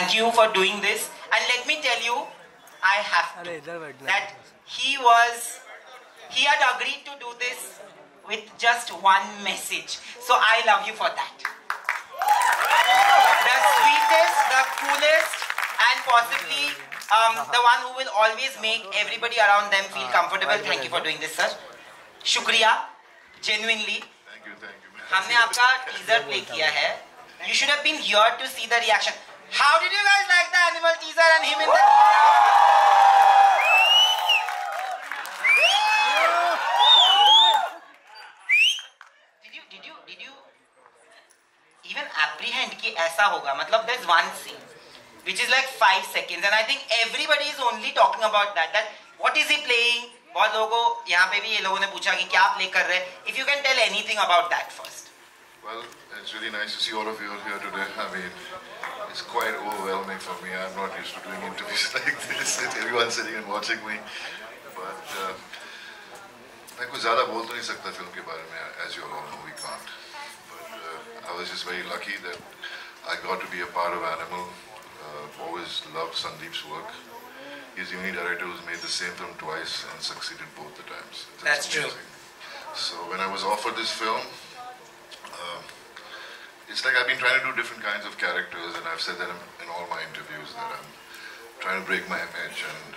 Thank you for doing this. And let me tell you, I have to, that he had agreed to do this with just one message. So I love you for that. The sweetest, the coolest, and possibly the one who will always make everybody around them feel comfortable. Thank you for doing this, sir. Shukriya, genuinely. Thank you. हमने आपका teaser play किया है. You should have been here to see the reaction. How did you guys like the animal teaser and him in the Did you even apprehend कि ऐसा होगा? मतलब there's one scene which is like 5 seconds and I think everybody is only talking about that what is he playing? बहुत लोगों को यहाँ पे भी ये लोगों ने पूछा कि क्या play कर रहे हैं. If you can tell anything about that first. Well, it's really nice to see all of you here today. I mean, it's quite overwhelming for me. I'm not used to doing interviews like this. Everyone sitting and watching me. But मैं कुछ ज़्यादा बोल तो नहीं सकता film के बारे में. As you all know, we can't. But I was just very lucky that I got to be a part of Animal. Always loved Sandeep's work. He's the only director who's made the same film twice and succeeded both the times. That's true. So when I was offered this film, it's like I've been trying to do different kinds of characters, and I've said that in all my interviews that I'm trying to break my image and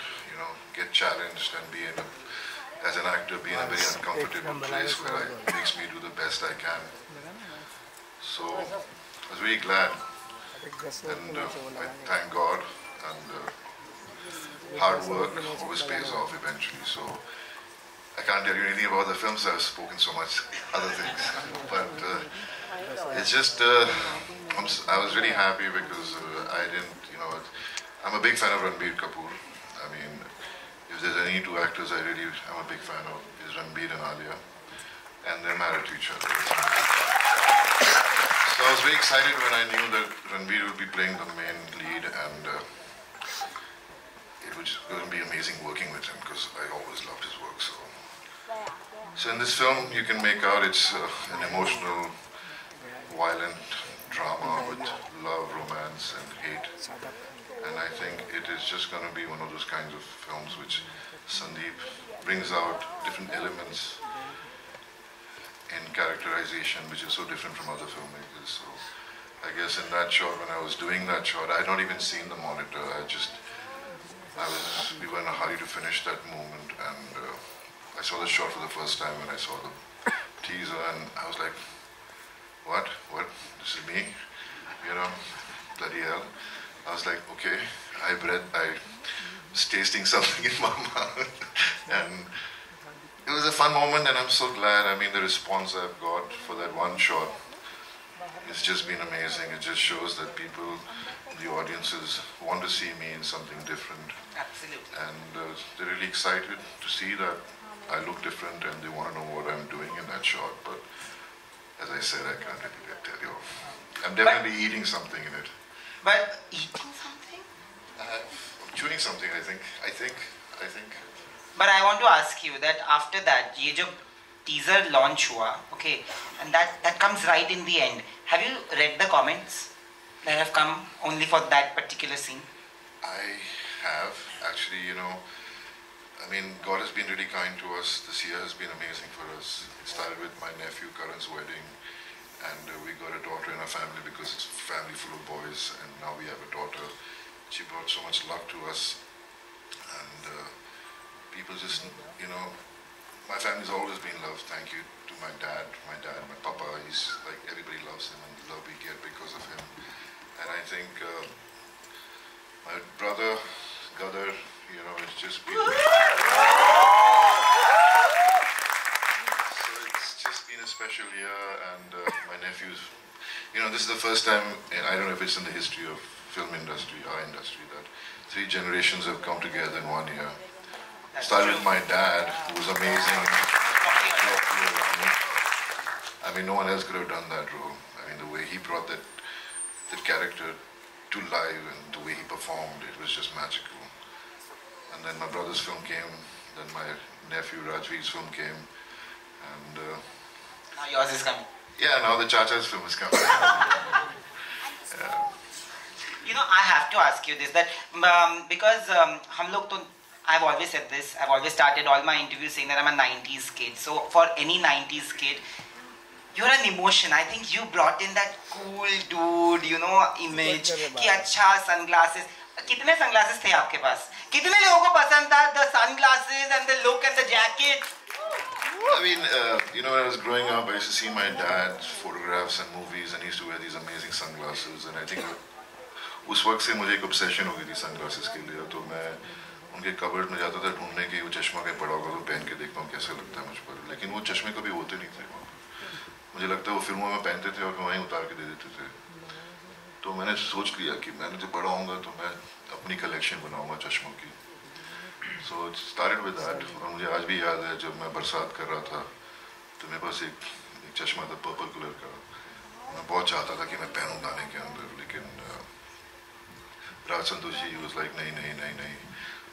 get challenged and be as an actor, be in a very uncomfortable place where it makes me do the best I can. So I was really glad, and I thank God, and hard work always pays off eventually. So I can't tell you anything about the films. I've spoken so much other things, but it's just I was really happy because I didn't, I'm a big fan of Ranbir Kapoor. I mean, if there's any two actors I'm a big fan of, is Ranbir and Alia, and they're married to each other. So I was very excited when I knew that Ranbir would be playing the main lead, and it was going to be amazing working with him because I always loved his work. So in this film, you can make out it's an emotional, violent drama with love, romance, and hate. And I think it is just going to be one of those kinds of films which Sandeep brings out different elements in characterization, which is so different from other filmmakers. So I guess in that shot, when I was doing that shot, I had not even seen the monitor. We were in a hurry to finish that moment, and I saw the shot for the first time when I saw the teaser, and I was like, what? This is me? Bloody hell. I was like, okay, I was tasting something in my mouth, and it was a fun moment, and I'm so glad. I mean, the response I've got for that one shot, it's just been amazing. It just shows that people, the audiences, want to see me in something different. Absolutely. And they're really excited to see that I look different, and they want to know what I'm doing in that shot. But as I said, I can't really tell you. I'm definitely eating something in it. But eating something? I'm chewing something, I think. But I want to ask you that after that, ये जो teaser launch हुआ, okay, and that comes right in the end. Have you read the comments that have come only for that particular scene? I have, actually, I mean, God has been really kind to us. This year has been amazing for us. It started with my nephew Karan's wedding, and we got a daughter in our family because it's a family full of boys, and now we have a daughter. She brought so much luck to us, and people just, my family's always been loved. Thank you to my dad, my papa. He's like, everybody loves him, and the love we get because of him. And I think my brother, Gadar, it's just been... So it's just been a special year, and my nephews, this is the first time, and I don't know if it's in the history of film industry, our industry, that 3 generations have come together in 1 year. Started with my dad, who was amazing. I mean, no one else could have done that role. I mean, the way he brought that character to life and the way he performed, it was just magical. And then my brother's film came, then my nephew Rajveer's film came, and... now yours is coming. Yeah, now the Chacha's film is coming. Yeah. You know, I have to ask you this, that because हम लोग तो, I've always said this, I've always started all my interviews saying that I'm a 90s kid. So for any 90s kid, you're an emotion. I think you brought in that cool dude, you know, image. कि अच्छा sunglasses. कितने sunglasses थे आपके पास? कितने लोगों को पसंद था the sunglasses and the look and the jacket? I mean, you know, when I was growing up, I used to see my dad's photographs and movies, and he used to wear these amazing sunglasses. And I think उस वक्त से मुझे एक obsession हो गई थी sunglasses के लिए. तो मैं उनके कबर्ड में जाता था ढूंढने की, वो चश्मा कहीं पड़ा होगा तो पहन के देखता हूँ कैसा लगता है मुझ पर. लेकिन वो चश्मे कभी होते नहीं थे. मुझे लगता है वो फिल्मों में पहनते थे और वहीं उतार के दे देते थे. तो मैंने सोच लिया कि मैंने जब बड़ा होऊंगा तो मैं अपनी कलेक्शन बनाऊंगा चश्मों की. So it started with that. और मुझे आज भी याद है जब मैं बरसात कर रहा था तो मेरे पास एक चश्मा था पर्पल कलर का. मैं बहुत चाहता था कि मैं पहनूं गाने के अंदर, लेकिन राज संतोष जी was like नहीं.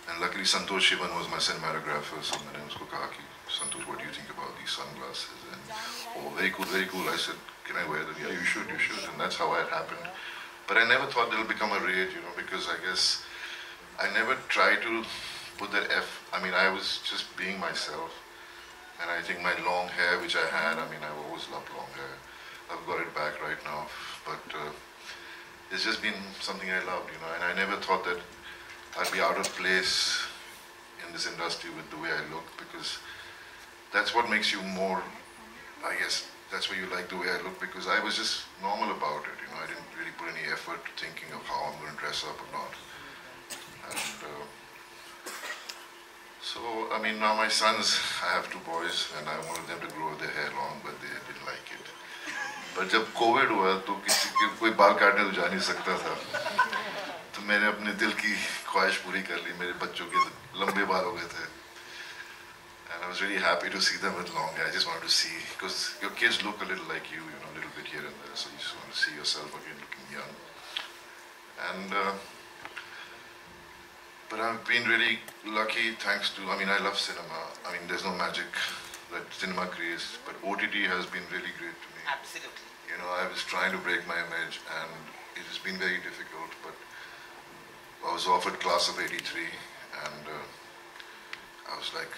And luckily Santosh Shivan was my cinematographer, so मैंने उसको कहा कि Santosh, what do you think about these sunglasses? And oh, very cool. I said, can I wear them? Yeah, you should. And that's how it happened. But I never thought they'll become a rage, you know, because I guess I never tried to put that I mean, I was just being myself. And I think my long hair, which I had, I mean, I've always loved long hair. I've got it back right now. But it's just been something I loved, you know, and I never thought that I'd be out of place in this industry with the way I look, because that's what makes you more, I guess, that's why you like the way I look, because I was just normal about it, you know, I didn't really put any effort to thinking of how I'm going to dress up or not. And so, I mean, now my sons, I have 2 boys, and I wanted them to grow their hair long, but they didn't like it. But जब Covid हुआ तो किसी के कोई बाल काटने तो जा नहीं सकता था, तो मैंने अपने दिल की ख्वाहिश पूरी कर ली. मेरे बच्चों के लंबे बाल हो गए थे, and I was really happy to see them with long hair. I just wanted to see, because your kids look a little like you know, a little bit here and there, so you just want to see yourself again looking young. And but I've been really lucky, thanks to, I mean, I love cinema. I mean, there's no magic that cinema creates, but OTT has been really great to me. Absolutely. You know, I was trying to break my image, and it has been very difficult, but I was offered Class of '83, and I was like,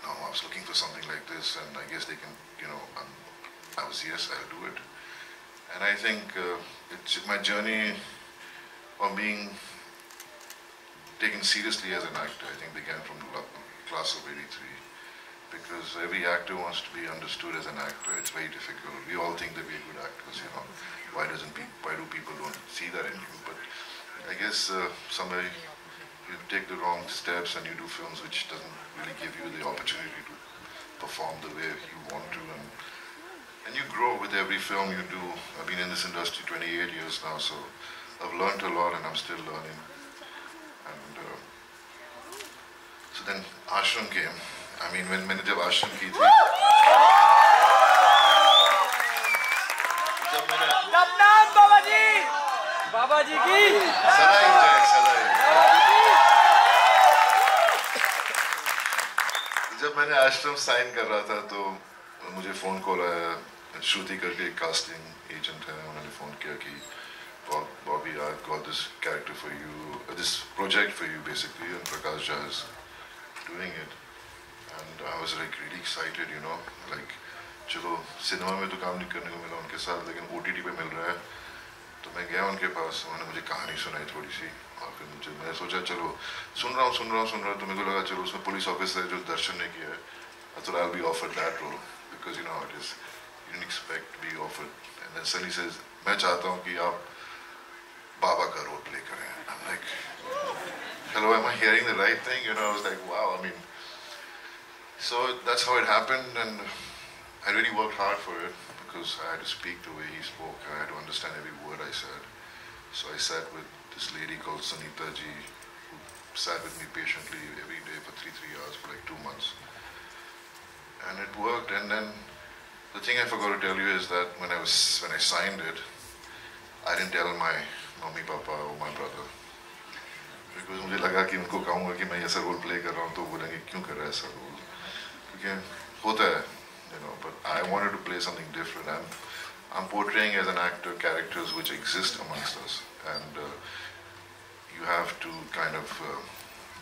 no, I was looking for something like this, and I guess they can, you know, yes, I'll do it. And I think it's my journey of being taken seriously as an actor, I think, began from Class of '83. Because every actor wants to be understood as an actor. It's very difficult. We all think that we're good actors, you know. Why do people don't see that in you? But I guess somewhere you take the wrong steps and you do films which doesn't really give you the opportunity to perform the way you want to. And you grow with every film you do. I've been in this industry 28 years now, so I've learned a lot and I'm still learning. And so then Ashram came. I mean, when मैंने जब आश्रम की थी, जब मैंने बाबा जी की सदाई जय जब मैंने आश्रम साइन कर रहा था तो मुझे फोन कॉल आया. श्रुति करके एक कास्टिंग एजेंट है, उन्होंने फोन किया कि Bobby, I've got this character for you, this project for you basically, and Prakash Jha is doing it. And I was like really excited, you know, like चलो cinema में तो काम नहीं करने को मिला उनके साथ, लेकिन OTT पे मिल रहा है. तो मैं गया उनके पास, उन्होंने मुझे कहानी सुनाई थोड़ी सी, और फिर मैंने सोचा चलो सुन रहा हूँ, तो मेरे को लगा चलो उसमें पुलिस ऑफिसर जो दर्शन ने किया है, I thought I'll be offered that role, because you know how it is, you didn't expect to be offered. And then suddenly says, मैं चाहता हूँ कि आप बाबा का रोल प्ले करें. I'm like, hello, am I hearing the right thing? You know, I was like, wow, I mean, so that's how it happened, and I really worked hard for it because I had to speak the way he spoke. I had to understand every word I said. So I sat with this lady called Sanita ji, who sat with me patiently every day for 3 hours for like 2 months. And it worked. And then the thing I forgot to tell you is that when I signed it, I didn't tell my mommy, papa or my brother. Because मुझे लगा कि उनको कहूँगा कि मैं ऐसा role play कर रहा हूँ तो बोलेंगे क्यों कर रहा है ऐसा रोल, क्योंकि होता है, you know. But I wanted to play something different. I'm portraying as an actor characters which exist amongst us, and you have to kind of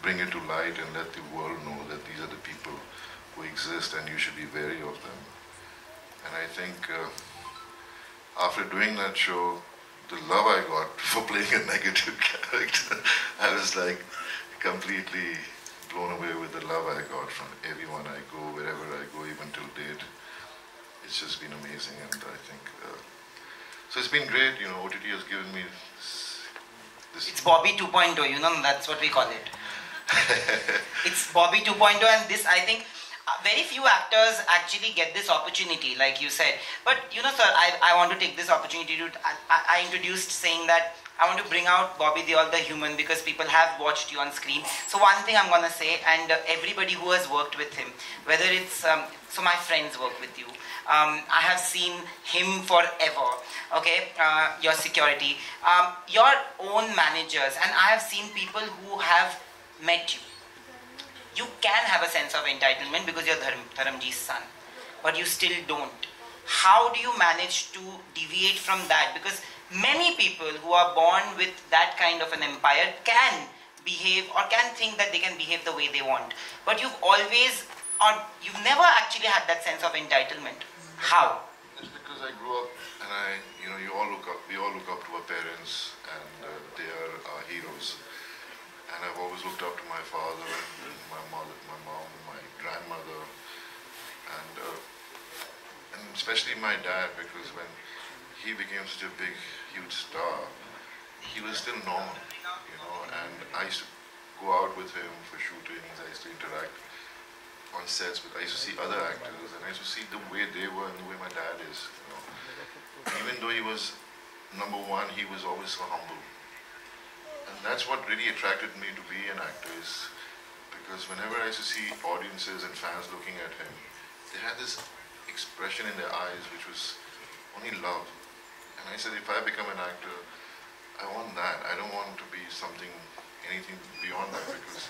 bring it to light and let the world know that these are the people who exist and you should be wary of them. And I think after doing that show, the love I got for playing a negative character, I was like completely blown away with the love I got from everyone I go, wherever I go, even till date. It's just been amazing, and I think so it's been great. You know, OTT has given me this. It's Bobby 2.0, you know, that's what we call it. It's Bobby 2.0, and this, I think, very few actors actually get this opportunity, like you said. But, you know, sir, I want to take this opportunity to, I introduced saying that I want to bring out Bobby Deol, the human, because people have watched you on screen. So one thing I'm going to say, and everybody who has worked with him, whether it's, so my friends work with you. I have seen him forever, okay, your security, your own managers, and I have seen people who have met you. You can have a sense of entitlement because you're Dharamji's son, but you still don't. How do you manage to deviate from that? Because many people who are born with that kind of an empire can behave or can think that they can behave the way they want. But you've always, or you've never actually had that sense of entitlement. How? It's because I grew up and you know, we all look up to our parents, and they are our heroes. And I've always looked up to my father, my mother, my mom, my grandmother, and especially my dad, because when he became such a big, huge star, he was still normal, you know, and I used to go out with him for shootings, I used to interact on sets, but I used to see other actors, and I used to see the way they were and the way my dad is, you know. Even though he was number one, he was always so humble. And that's what really attracted me to be an actor, is because whenever I used to see audiences and fans looking at him, they had this expression in their eyes which was only love. And I said, if I become an actor, I want that. I don't want to be anything beyond that, because,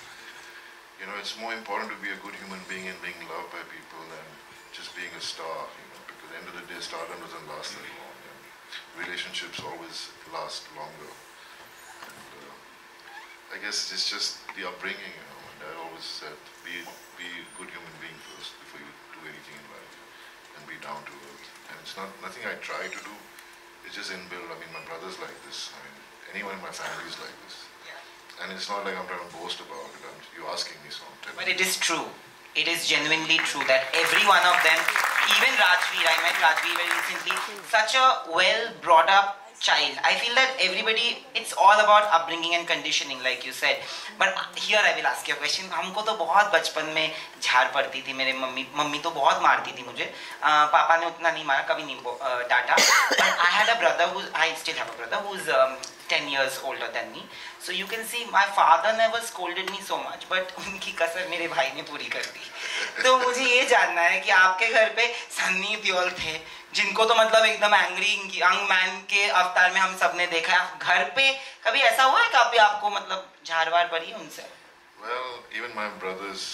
you know, it's more important to be a good human being and being loved by people than just being a star, you know, because at the end of the day, stardom doesn't last that long, and relationships always last longer. I guess it's just the upbringing, you know. My dad always said, be a good human being first before you do anything in life, and be down to earth. And it's nothing I try to do. It's just inbuilt. I mean, my brother's like this. I mean, anyone in my family is like this. And it's not like I'm trying to boast about it. You're asking me, so I'm telling you. But it is true. It is genuinely true that every one of them, even Rajveer, I met Rajveer very recently, such a well brought up child. I feel that everybody, it's all about upbringing and conditioning, like you said. But here I will ask you a question. हमको तो बहुत बचपन में झाड़ पड़ती थी. मेरे mummy तो बहुत मारती थी मुझे. पापा ने उतना नहीं मारा, कभी नहीं डांटा. But I had a brother I still have a brother who's 10 years older than me. So you can see my father never scolded me so much, but उनकी कसर मेरे भाई ने पूरी कर दी. तो मुझे ये जानना है कि आपके घर पे सन्नी देओल थे, जिनको तो मतलब एकदम एंग्री यंग मैन के अवतार में हम सब ने देखा है. घर पे कभी ऐसा हुआ है कि कभी आपको मतलब झाड़वाड़ पड़ी उनसे? Well, even my brother's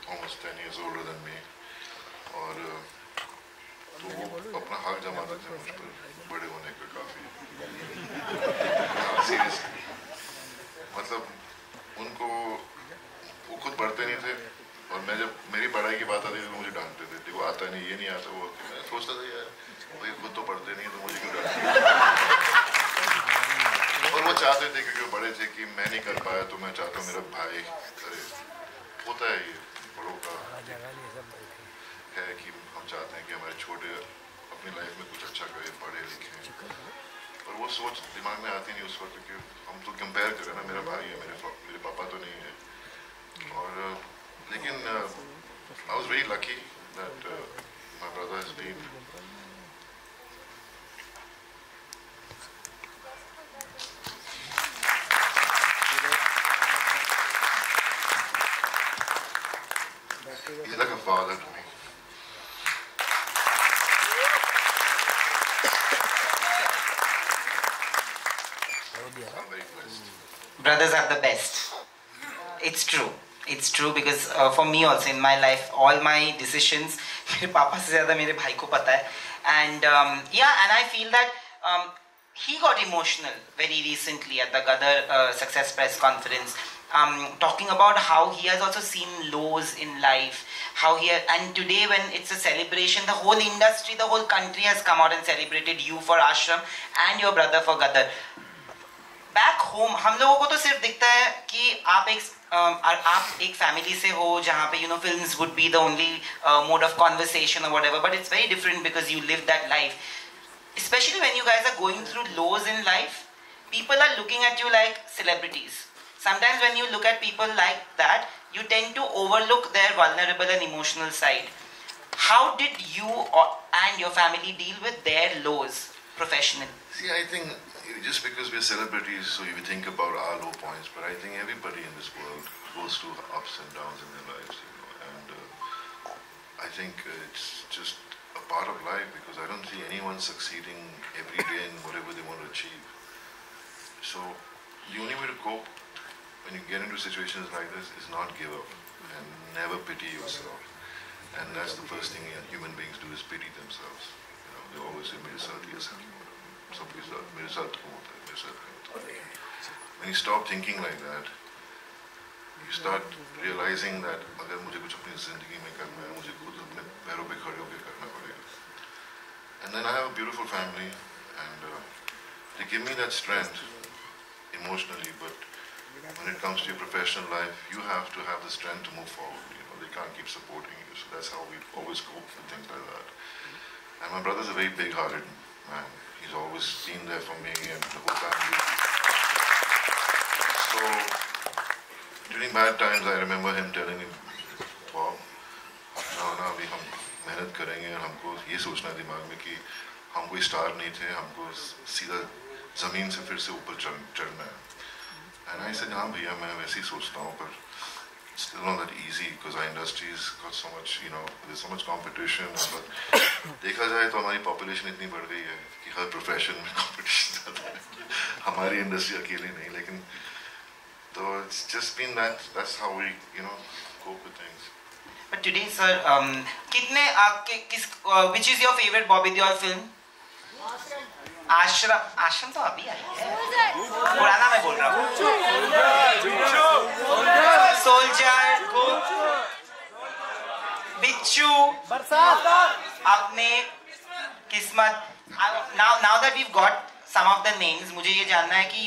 almost 10 years older than me, और तो वो अपना हक जमाते थे मुझ पर बड़े होने का काफी. सीरियसली, मतलब उनको वो खुद पढ़ते नहीं थे, और मैं जब मेरी पढ़ाई की बात आती थी तो मुझे डांटते थे. देखो आता नहीं, ये नहीं आता, वो. मैं सोचता था यार भाई खुद तो पढ़ते नहीं तो मुझे क्यों डांटते. और वो चाहते थे क्योंकि वो बड़े थे कि मैं नहीं कर पाया, तो मैं चाहता हूँ मेरा भाई करे. होता है ये बड़ों का है कि हम चाहते हैं कि हमारे छोटे अपनी लाइफ में कुछ अच्छा करें, पढ़े लिखें. और वो सोच दिमाग में आती नहीं उस वक्त, क्योंकि हम तो कंपेयर करें ना, मेरा भाई है, मेरे पापा तो नहीं है. और लेकिन I was very lucky that my brother has been he's like a father to me. I'm very blessed. Brothers are the best. It's true. It's true because for me also in my life, all my decisions, मेरे पापा से ज़्यादा मेरे भाई को पता है. And yeah, and I feel that he got emotional very recently at the Gadar Success Press Conference, talking about how he has also seen lows in life, how and today when it's a celebration, the whole industry, the whole country has come out and celebrated you for Ashram and your brother for Gadar. Back home, हम लोगों को तो सिर्फ दिखता है कि आप एक family से हो जहाँ पे films would be the only mode of conversation or whatever, but it's very different because you live that life. Especially when you guys are going through lows in life, people are looking at you like celebrities. Sometimes when you look at people like that, you tend to overlook their vulnerable and emotional side. How did you and your family deal with their lows professionally? See, I think just because we're celebrities, so we think about our low points, but I think everybody in this world goes through ups and downs in their lives, and I think it's just a part of life, because I don't see anyone succeeding every day in whatever they want to achieve. So the only way to cope when you get into situations like this is not give up and never pity yourself. And that's the first thing human beings do, is pity themselves. They always say, "Mere saath ye saath ho." Somebody's like, "Mere saath ho hota hai, mere saath ho hota hai." When you stop thinking like that, you start realizing that अगर मुझे कुछ अपनी जिंदगी में करना है, मुझे खुद अपने पैरों पे खड़े होकर करना पड़ेगा. And then I have a beautiful family, and they give me that strength emotionally. But when it comes to your professional life, you have to have the strength to move forward. They can't keep supporting you. So that's how we always cope with things like that. And my brother's a very big-hearted man. He's always been there for me and the whole family. So during bad times, I remember him telling me, "Bob, ना अभी हम मेहनत करेंगे और हमको ये सोचना है दिमाग में कि हम कोई स्टार नहीं थे, हमको सीधा ज़मीन से फिर से ऊपर चढ़ना है." And I said, "हाँ भैया, मैं वैसे ही सोचता हूँ, पर it's still not that easy because our industry's got so much, there's so much competition." But देखा जाए तो हमारी population इतनी बढ़ गई है कि हर profession में competition ज़्यादा है. हमारी industry अकेली नहीं, लेकिन तो it's just been that's how we, cope with things. But today, sir, which is your favorite Bobby Deol film? आश्रम तो अभी आई है, पुराना मैं बोल रहा हूँ. सोल्जर, बिच्छू, अपने किस्मत. Now that we've got some of the names, मुझे ये जानना है कि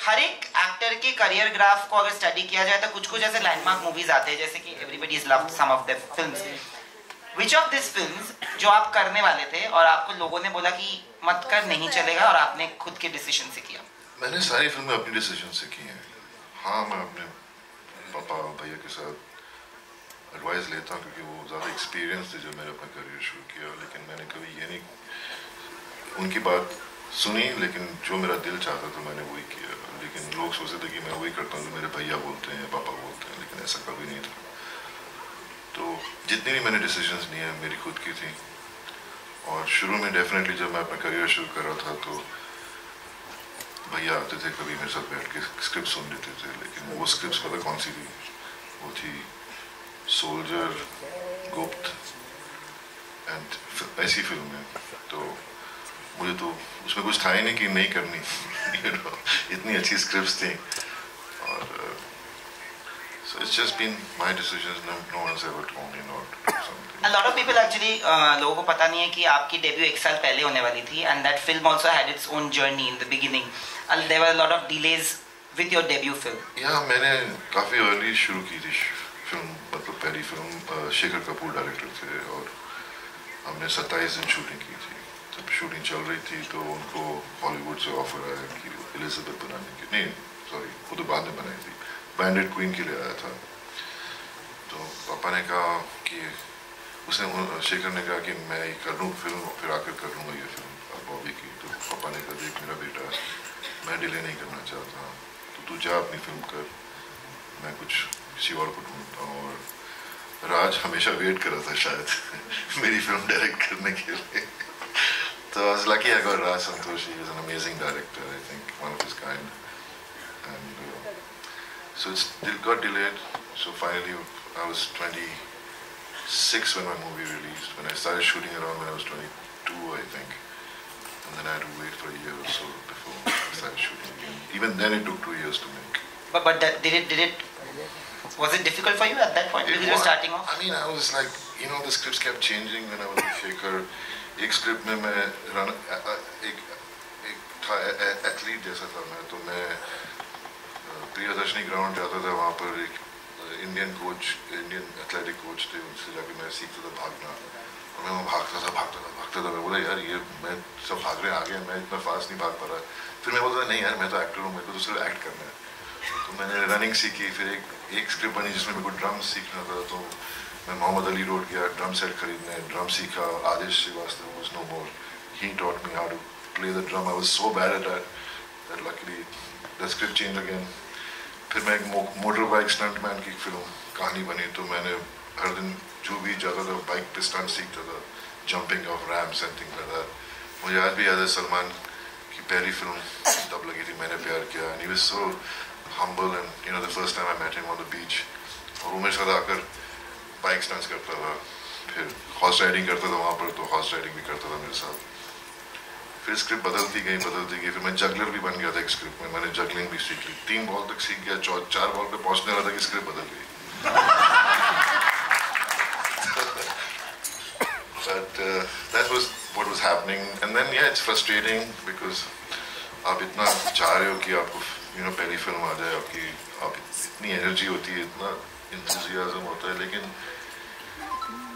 हर एक एक्टर के करियर ग्राफ को अगर स्टडी किया जाए तो कुछ ऐसे लैंडमार्क मूवीज आते हैं, जैसे कि everybody is loved some of the films. Which of these films जो आप करने वाले थे और आपको लोगों ने बोला कि मत कर, नहीं चलेगा, और आपने खुद के डिसीजन से किया? मैंने सारी फिल्में अपनी डिसीजन से की हैं. हाँ, मैं अपने पापा भैया के साथ एडवाइस लेता हूँ क्योंकि वो ज़्यादा एक्सपीरियंस थे जब मैंने अपना करियर शुरू किया. लेकिन मैंने कभी ये नहीं उनकी बात सुनी, लेकिन जो मेरा दिल चाहता था मैंने वही किया. लेकिन लोग सोचते थे कि मैं वही करता हूँ जो मेरे भैया बोलते हैं या पापा बोलते हैं, लेकिन ऐसा कभी नहीं था. तो जितनी भी मैंने डिसीजंस लिए हैं मेरी खुद की थी. और शुरू में डेफिनेटली जब मैं अपना करियर शुरू कर रहा था तो भैया आते थे, कभी मेरे साथ बैठ के स्क्रिप्ट सुन लेते थे. लेकिन वो स्क्रिप्ट पता कौन सी थी? वो थी सोल्जर, गुप्त एंड ऐसी फिल्में. तो मुझे तो उसमें कुछ था ही नहीं कि नहीं करनी. इतनी अच्छी स्क्रिप्ट्स थी. और so it's just been my decisions. No one's ever told me not to do something. A lot of people actually लोगों को पता नहीं है कि आपकी डेब्यू एक साल पहले होने वाली थी, and that film also had its own journey in the beginning. And there were a lot of delays with your debut film. Yeah, मैंने काफी early शुरू की थी फिल्म. मतलब पहली फिल्म शेखर कपूर डायरेक्टर थे और हमने 27 दिन शूटिंग की थी. जब शूटिंग चल रही थी तो उनको हॉलीवुड से ऑफर आया कि एलिजाबेथ बनाने की. नहीं, सॉरी, वो तो बाद में बनाई थी. बैंडेड क्वीन के लिए आया था. तो पापा ने कहा कि शेखर ने कहा कि मैं ये कर लूँ फिल्म, फिर आकर कर लूँगा ये फिल्म बॉबी की. तो पापा ने कहा, देख मेरा बेटा, मैं डिले नहीं करना चाहता, तो तू जा अपनी फिल्म कर, मैं कुछ किसी और को ढूंढता हूँ. और राज हमेशा वेट कर रहा था शायद मेरी फिल्म डायरेक्ट करने के लिए. तो I was lucky I got Raj Santoshi. He is an amazing director, I think, one of his kind. And so it got delayed. So finally, I was 26 when my movie released. When I started shooting around when I was 22, I think. and then I had to wait for a year or so before I started shooting again. Even then it took 2 years to make. But was it difficult for you at that point? Because you were starting off? I mean, I was like, you know, the scripts kept changing when I was a shaker. एक script में मैं एक था athlete जैसा था मैं, तो मैं प्रियदर्शनी ग्राउंड जाता था, वहाँ पर एक इंडियन एथलेटिक कोच थे, उनसे जाके मैं सीखता था भागना, और मैं वहाँ भागता था। मैं बोला यार ये मैं सब भाग रहे हैं आगे, मैं इतना फास्ट नहीं भाग पा रहा। फिर मैं बोलता नहीं यार मैं तो एक्टर हूँ, मेरे को तो सिर्फ एक्ट करना है। तो मैंने रनिंग सीखी, फिर एक स्क्रिप्ट बनी जिसमें मेरे को ड्रम्स सीखना था, तो मैं मोहम्मद अली रोड गया ड्रम सेट खरीदने, ड्रम सीखा। Adesh Srivastava was no more, he taught me how to play the drum. I was so bad at that luckily the script change again. फिर मैं एक मोटर बाइक स्टंटमैन की फिल्म कहानी बनी, तो मैंने हर दिन जो भी जाता था बाइक पे स्टंट सीखता था, jumping off ramps and things like that. मुझे आज भी याद है सलमान की पहली फिल्म तब लगी थी मैंने प्यार किया, and he was so humble, and you know the first time I met him on the beach, और वो मेरे साथ आकर बाइक स्टंट्स करता था, फिर हॉर्स राइडिंग करता था वहाँ पर, तो हॉर्स राइडिंग भी करता था मेरे साथ। फिर स्क्रिप्ट बदलती गई, फिर मैं जगलर भी बन गया था एक स्क्रिप्ट में, मैंने जगलिंग भी सीख ली, 3 बॉल तक सीख गया, 4 बॉल पे पहुँचने वाला था कि स्क्रिप्ट बदल गई। But that was what was happening, and then yeah, it's frustrating because आप इतना चाह रहे हो कि आपको you know पहली फिल्म आ जाए, आप इतनी एनर्जी होती है, इतना enthusiasm होता है, लेकिन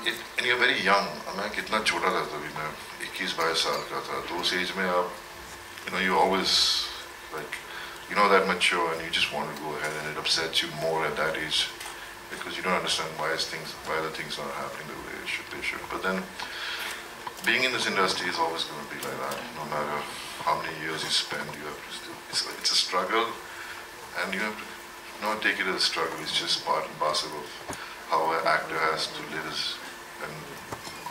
and you're very young। मैं कितना छोटा था तभी, मैं 21-22 साल का था, तो उस एज में आप you know you always like you know that mature and you just want to go ahead, and it upsets you more at that age because you don't understand why the things are happening the way they should. But then being in this industry is always going to be like that, no matter how many years you spend. You have to still, it's a struggle, and you have to not take it as a struggle. It's just part and parcel of how an actor has to live and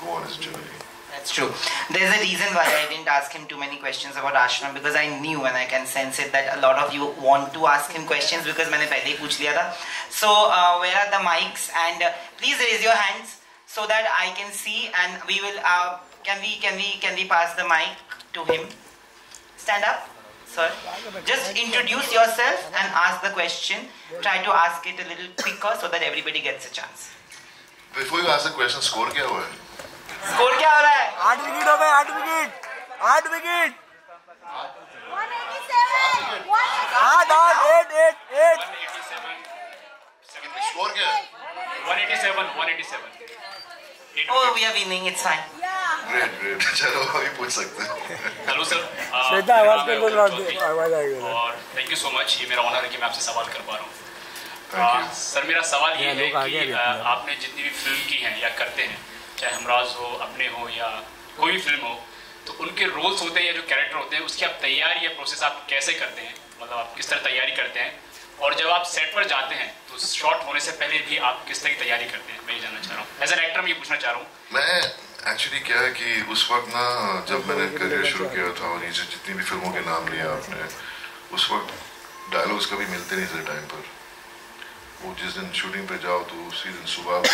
go on his journey. That's true. There's a reason why I didn't ask him too many questions about Ashram, because I knew and I can sense it that a lot of you want to ask him questions because मैंने पहले ही पूछ लिया था. So where are the mics? And please raise your hands so that I can see, and we will. Can we pass the mic to him? Stand up, sir. Just introduce yourself and ask the question. Try to ask it a little quicker so that everybody gets a chance. Before you ask the question, score क्या हुआ है? Score क्या हो रहा है? 8 wicket हो गए, 8 wicket. 8 wicket. 187. 8. Score क्या है? 187. Oh, we are winning. It's fine. Great. चलो अभी पूछ सकते हैं. हेलो सर, श्वेता आवाज कर दो, आवाज आएगी. और थैंक यू सो मच, ये मेरा ऑनर है कि मैं आपसे सवाल कर पा रहा हूँ. सर मेरा सवाल ये है कि आपने जितनी भी फिल्म की हैं या करते हैं, चाहे हमराज हो, अपने हो या कोई भी फिल्म हो, तो उनके रोल्स होते हैं या जो कैरेक्टर होते हैं उसकी आप तैयारी या प्रोसेस आप कैसे करते हैं? मतलब आप किस तरह तैयारी करते हैं, और जब आप सेट पर जाते हैं तो शॉट होने से पहले भी आप किस तरह की तैयारी करते हैं? मैं ये जानना चाह रहा हूँ. एज एन एक्टर मैं ये पूछना चाह रहा हूँ. मैं एक्चुअली क्या है कि उस वक्त ना, जब मैंने करियर शुरू किया था और ये जितनी भी फिल्मों के नाम लिए आपने, उस वक्त डायलॉग्स कभी मिलते नहीं थे टाइम पर. वो जिस दिन शूटिंग पे जाओ तो उसी दिन सुबह आप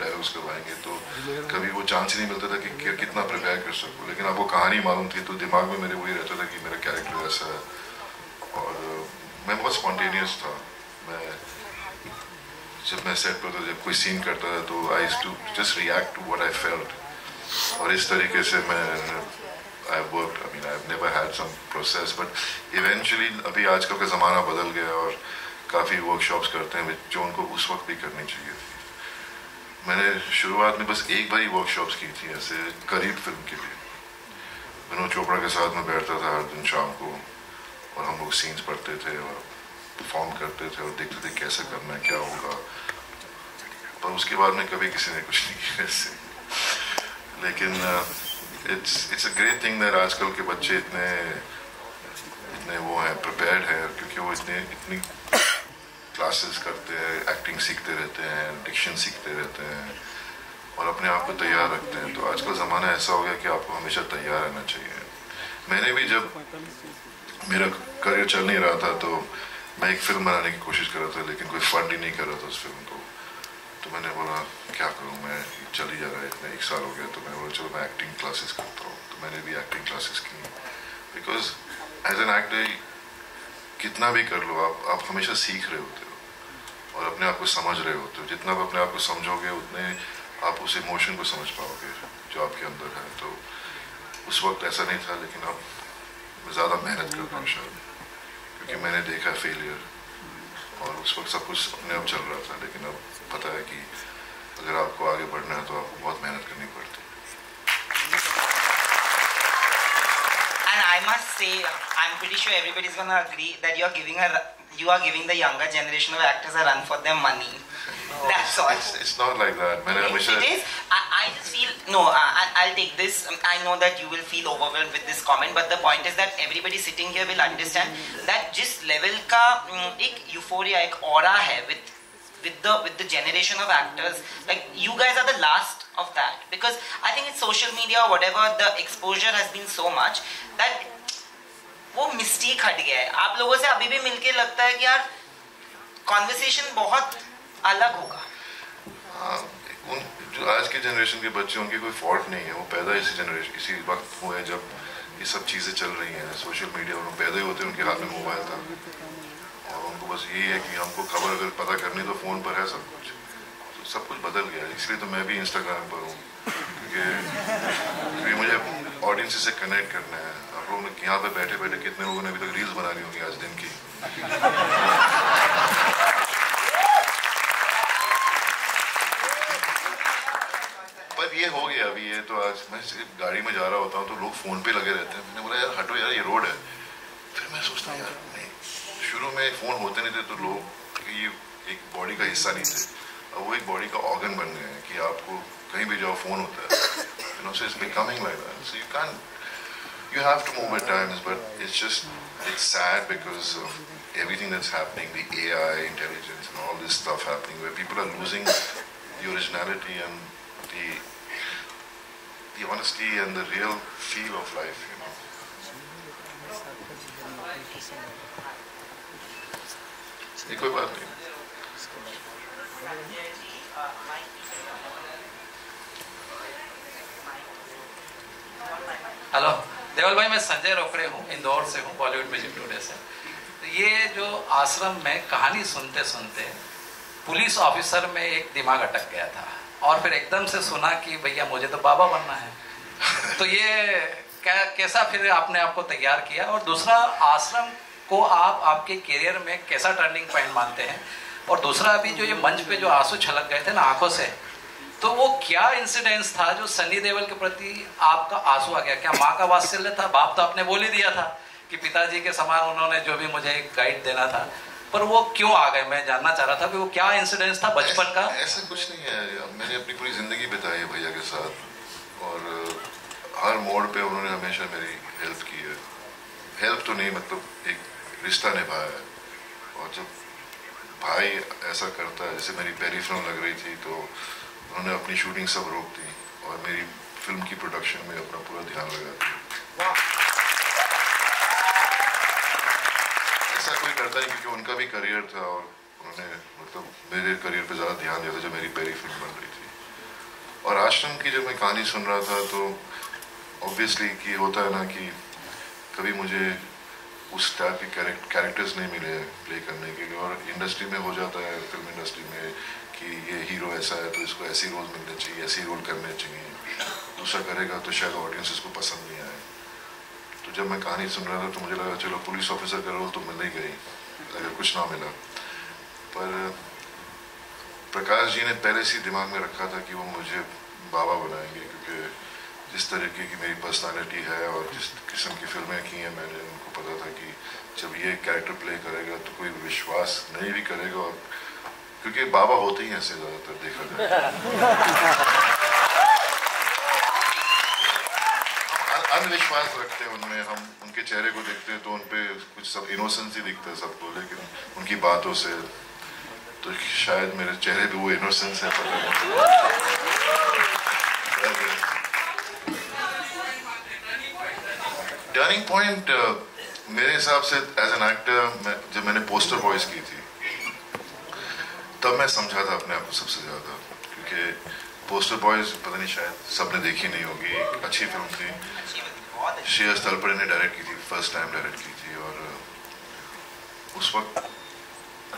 डायलॉग्स करवाएंगे, तो कभी वो चांस ही नहीं मिलता था कि कितना प्रिपेयर कर सकूँ. लेकिन आपको कहानी मालूम थी तो दिमाग में मेरे वही रहता था कि मेरा कैरेक्टर ऐसा है, और मैं बहुत स्पॉन्टेनियस था. जब मैं सेट पर था, जब कोई सीन करता था तो I used to just react to what I felt, और इस तरीके से मैं I worked. I mean I have never had some process, but eventually अभी आजकल का ज़माना बदल गया और काफ़ी वर्कशॉप्स करते हैं जो उनको उस वक्त भी करनी चाहिए थी. मैंने शुरुआत में बस एक बार ही वर्कशॉप्स की थी ऐसे करीब फिल्म के लिए. विनोद चोपड़ा के साथ में बैठता था हर दिन शाम को, और हम लोग सीन्स पढ़ते थे और परफॉर्म करते थे और देखते थे कैसे करना है, क्या होगा. पर उसके बाद में कभी किसी ने कुछ नहीं किया ऐसे. लेकिन it's a great thing that आजकल के बच्चे इतने वो हैं, प्रिपेयर्ड है, क्योंकि वो इतनी क्लासेस करते हैं, एक्टिंग सीखते रहते हैं, डिक्शन सीखते रहते हैं और अपने आप को तैयार रखते हैं. तो आजकल ज़माना ऐसा हो गया कि आपको हमेशा तैयार रहना चाहिए. मैंने भी जब मेरा करियर चल नहीं रहा था तो मैं एक फिल्म बनाने की कोशिश कर रहा था, लेकिन कोई फंड ही नहीं कर रहा था उस फिल्म को. तो मैंने बोला क्या करूँ, मैं चल ही जा रहा है, इतना 1 साल हो गया. तो मैंने बोला चलो मैं एक्टिंग क्लासेस करता हूँ. तो मैंने भी एक्टिंग क्लासेस की. बिकॉज एज एन एक्टर कितना भी कर लो, आप हमेशा सीख रहे होते हो और अपने आप को समझ रहे होते हो। जितना आप अपने आप को समझोगे उतने आप उस इमोशन को समझ पाओगे जो आपके अंदर है। तो उस वक्त ऐसा नहीं था, लेकिन अब मैं ज़्यादा मेहनत करता हूँ शायद, क्योंकि मैंने देखा फेलियर और उस वक्त सब कुछ अपने आप चल रहा था। लेकिन अब पता है कि अगर आपको आगे बढ़ना है तो आपको बहुत मेहनत करनी पड़ती है। And I must say, I'm pretty sure everybody's gonna agree that you are giving the younger generation of actors a run for their money. That's all. It's not like that. It is. I just feel I'll take this. I know that you will feel overwhelmed with this comment, but the point is that everybody sitting here will understand that जिस level का एक euphoria, एक aura है with the generation of actors, like you guys are the last of that, because I think it's social media or whatever, the exposure has been so much that वो mistake हट गया है। आप लोगों से अभी भी मिलके लगता है कि यार कॉन्वर्सेशन बहुत अलग होगा। जो आज के जनरेशन के बच्चे, उनकी कोई फॉल्ट नहीं है, वो पैदा इसी वक्त हुए हैं जब ये सब चीज़ें चल रही हैं, सोशल मीडिया। उन्होंने पैदा ही होते उनके हाथ में मोबाइल था और उनको बस यही है कि हमको खबर अगर पता करनी तो फ़ोन पर है सब कुछ। तो सब कुछ बदल गया, इसलिए तो मैं भी इंस्टाग्राम पर हूँ, क्योंकि मुझे ऑडियंस से कनेक्ट करना है। आप लोगों ने यहाँ पे बैठे बैठे कितने लोगों ने अभी तक रील्स बना ली होंगी आज दिन की। पर ये हो गया अभी। ये तो आज मैं गाड़ी में जा रहा होता हूँ तो लोग फ़ोन पे लगे रहते हैं। मैंने बोला यार हटो यार, ये रोड है। फिर मैं सोचता हूँ यार नहीं, शुरू में फ़ोन होते नहीं थे तो लोग ये एक बॉडी का हिस्सा नहीं थे, अब वो एक बॉडी का ऑर्गन बन गए हैं कि आपको कहीं भी जाओ फ़ोन होता है। You know, so it's becoming like that. So you have to move at times, but it's sad because of everything that's happening, the AI, intelligence, and all this stuff happening, where people are losing the originality and the honesty and the real feel of life, you know. ये कोई बात नहीं। Hello देवल भाई, मैं संजय रोकड़े हूँ, इंदौर से हूँ, Bollywood music today से। तो ये जो आश्रम में कहानी सुनते सुनते पुलिस ऑफिसर में एक दिमाग अटक गया था और फिर एकदम से सुना कि भैया मुझे तो बाबा बनना है। तो ये कैसा फिर आपने आपको तैयार किया, और दूसरा आश्रम को आप आपके करियर में कैसा टर्निंग पॉइंट मानते हैं? और दूसरा अभी जो ये मंच पे जो आंसू छलक गए थे ना आंखों से, तो वो क्या इंसिडेंस था जो सनी देओल के प्रति आपका आंसू आ गया? क्या माँ का वात्सल्य था? बाप तो आपने बोल ही दिया था कि पिताजी के समान उन्होंने जो भी मुझे गाइड देना था, पर वो क्यों आ गए? मैं जानना चाह रहा था कि वो क्या इंसिडेंस था बचपन का। ऐसा कुछ नहीं है, मैंने अपनी पूरी जिंदगी बिताई है भैया के साथ और हर मोड़ पे उन्होंने हमेशा मेरी हेल्प की है। हेल्प तो नहीं, मतलब एक रिश्ता निभाया है। और जब भाई ऐसा करता है, जैसे मेरी पहली फिल्म लग रही थी तो उन्होंने अपनी शूटिंग सब रोक दी और मेरी फिल्म की प्रोडक्शन में अपना पूरा ध्यान लगा दिया। ऐसा कोई करता नहीं, क्योंकि उनका भी करियर था और उन्होंने मतलब मेरे करियर पे ज़्यादा ध्यान दिया था जब मेरी पहली फिल्म बन रही थी। और आश्रम की जब मैं कहानी सुन रहा था तो ऑब्वियसली कि होता है ना कि कभी मुझे उस टाइप के कैरेक्टर्स नहीं मिले प्ले करने के लिए, और इंडस्ट्री में हो जाता है, फिल्म इंडस्ट्री में, कि ये हीरो ऐसा है तो इसको ऐसे रोल मिलने चाहिए, ऐसे रोल करने चाहिए, दूसरा करेगा तो शायद ऑडियंस इसको पसंद नहीं आए। तो जब मैं कहानी सुन रहा था तो मुझे लगा चलो पुलिस ऑफिसर का रोल तो मिल ही गई, अगर कुछ ना मिला। पर प्रकाश जी ने पहले से दिमाग में रखा था कि वो मुझे बाबा बनाएंगे, क्योंकि जिस तरीके की मेरी पर्सनालिटी है और जिस किस्म की फिल्में की हैं मैंने, उनको पता था कि जब ये कैरेक्टर प्ले करेगा तो कोई विश्वास नहीं भी करेगा, और क्योंकि बाबा होते ही ऐसे ज़्यादातर देखा जाए। अनविश्वास रखते हैं उनमें, हम उनके चेहरे को देखते हैं तो उन पे कुछ सब इनोसेंस ही दिखता है सबको, लेकिन उनकी बातों से तो शायद मेरे चेहरे पे वो इनोसेंस है, पता नहीं। टर्निंग पॉइंट मेरे हिसाब से एज एन एक्टर, जब मैंने पोस्टर वॉइस की थी तब मैं समझा था अपने आप को सबसे ज़्यादा, क्योंकि पोस्टर बॉयज पता नहीं शायद सबने देखी नहीं होगी, अच्छी फिल्म थी शेयर तलपड़े ने डायरेक्ट की थी, फर्स्ट टाइम डायरेक्ट की थी, और उस वक्त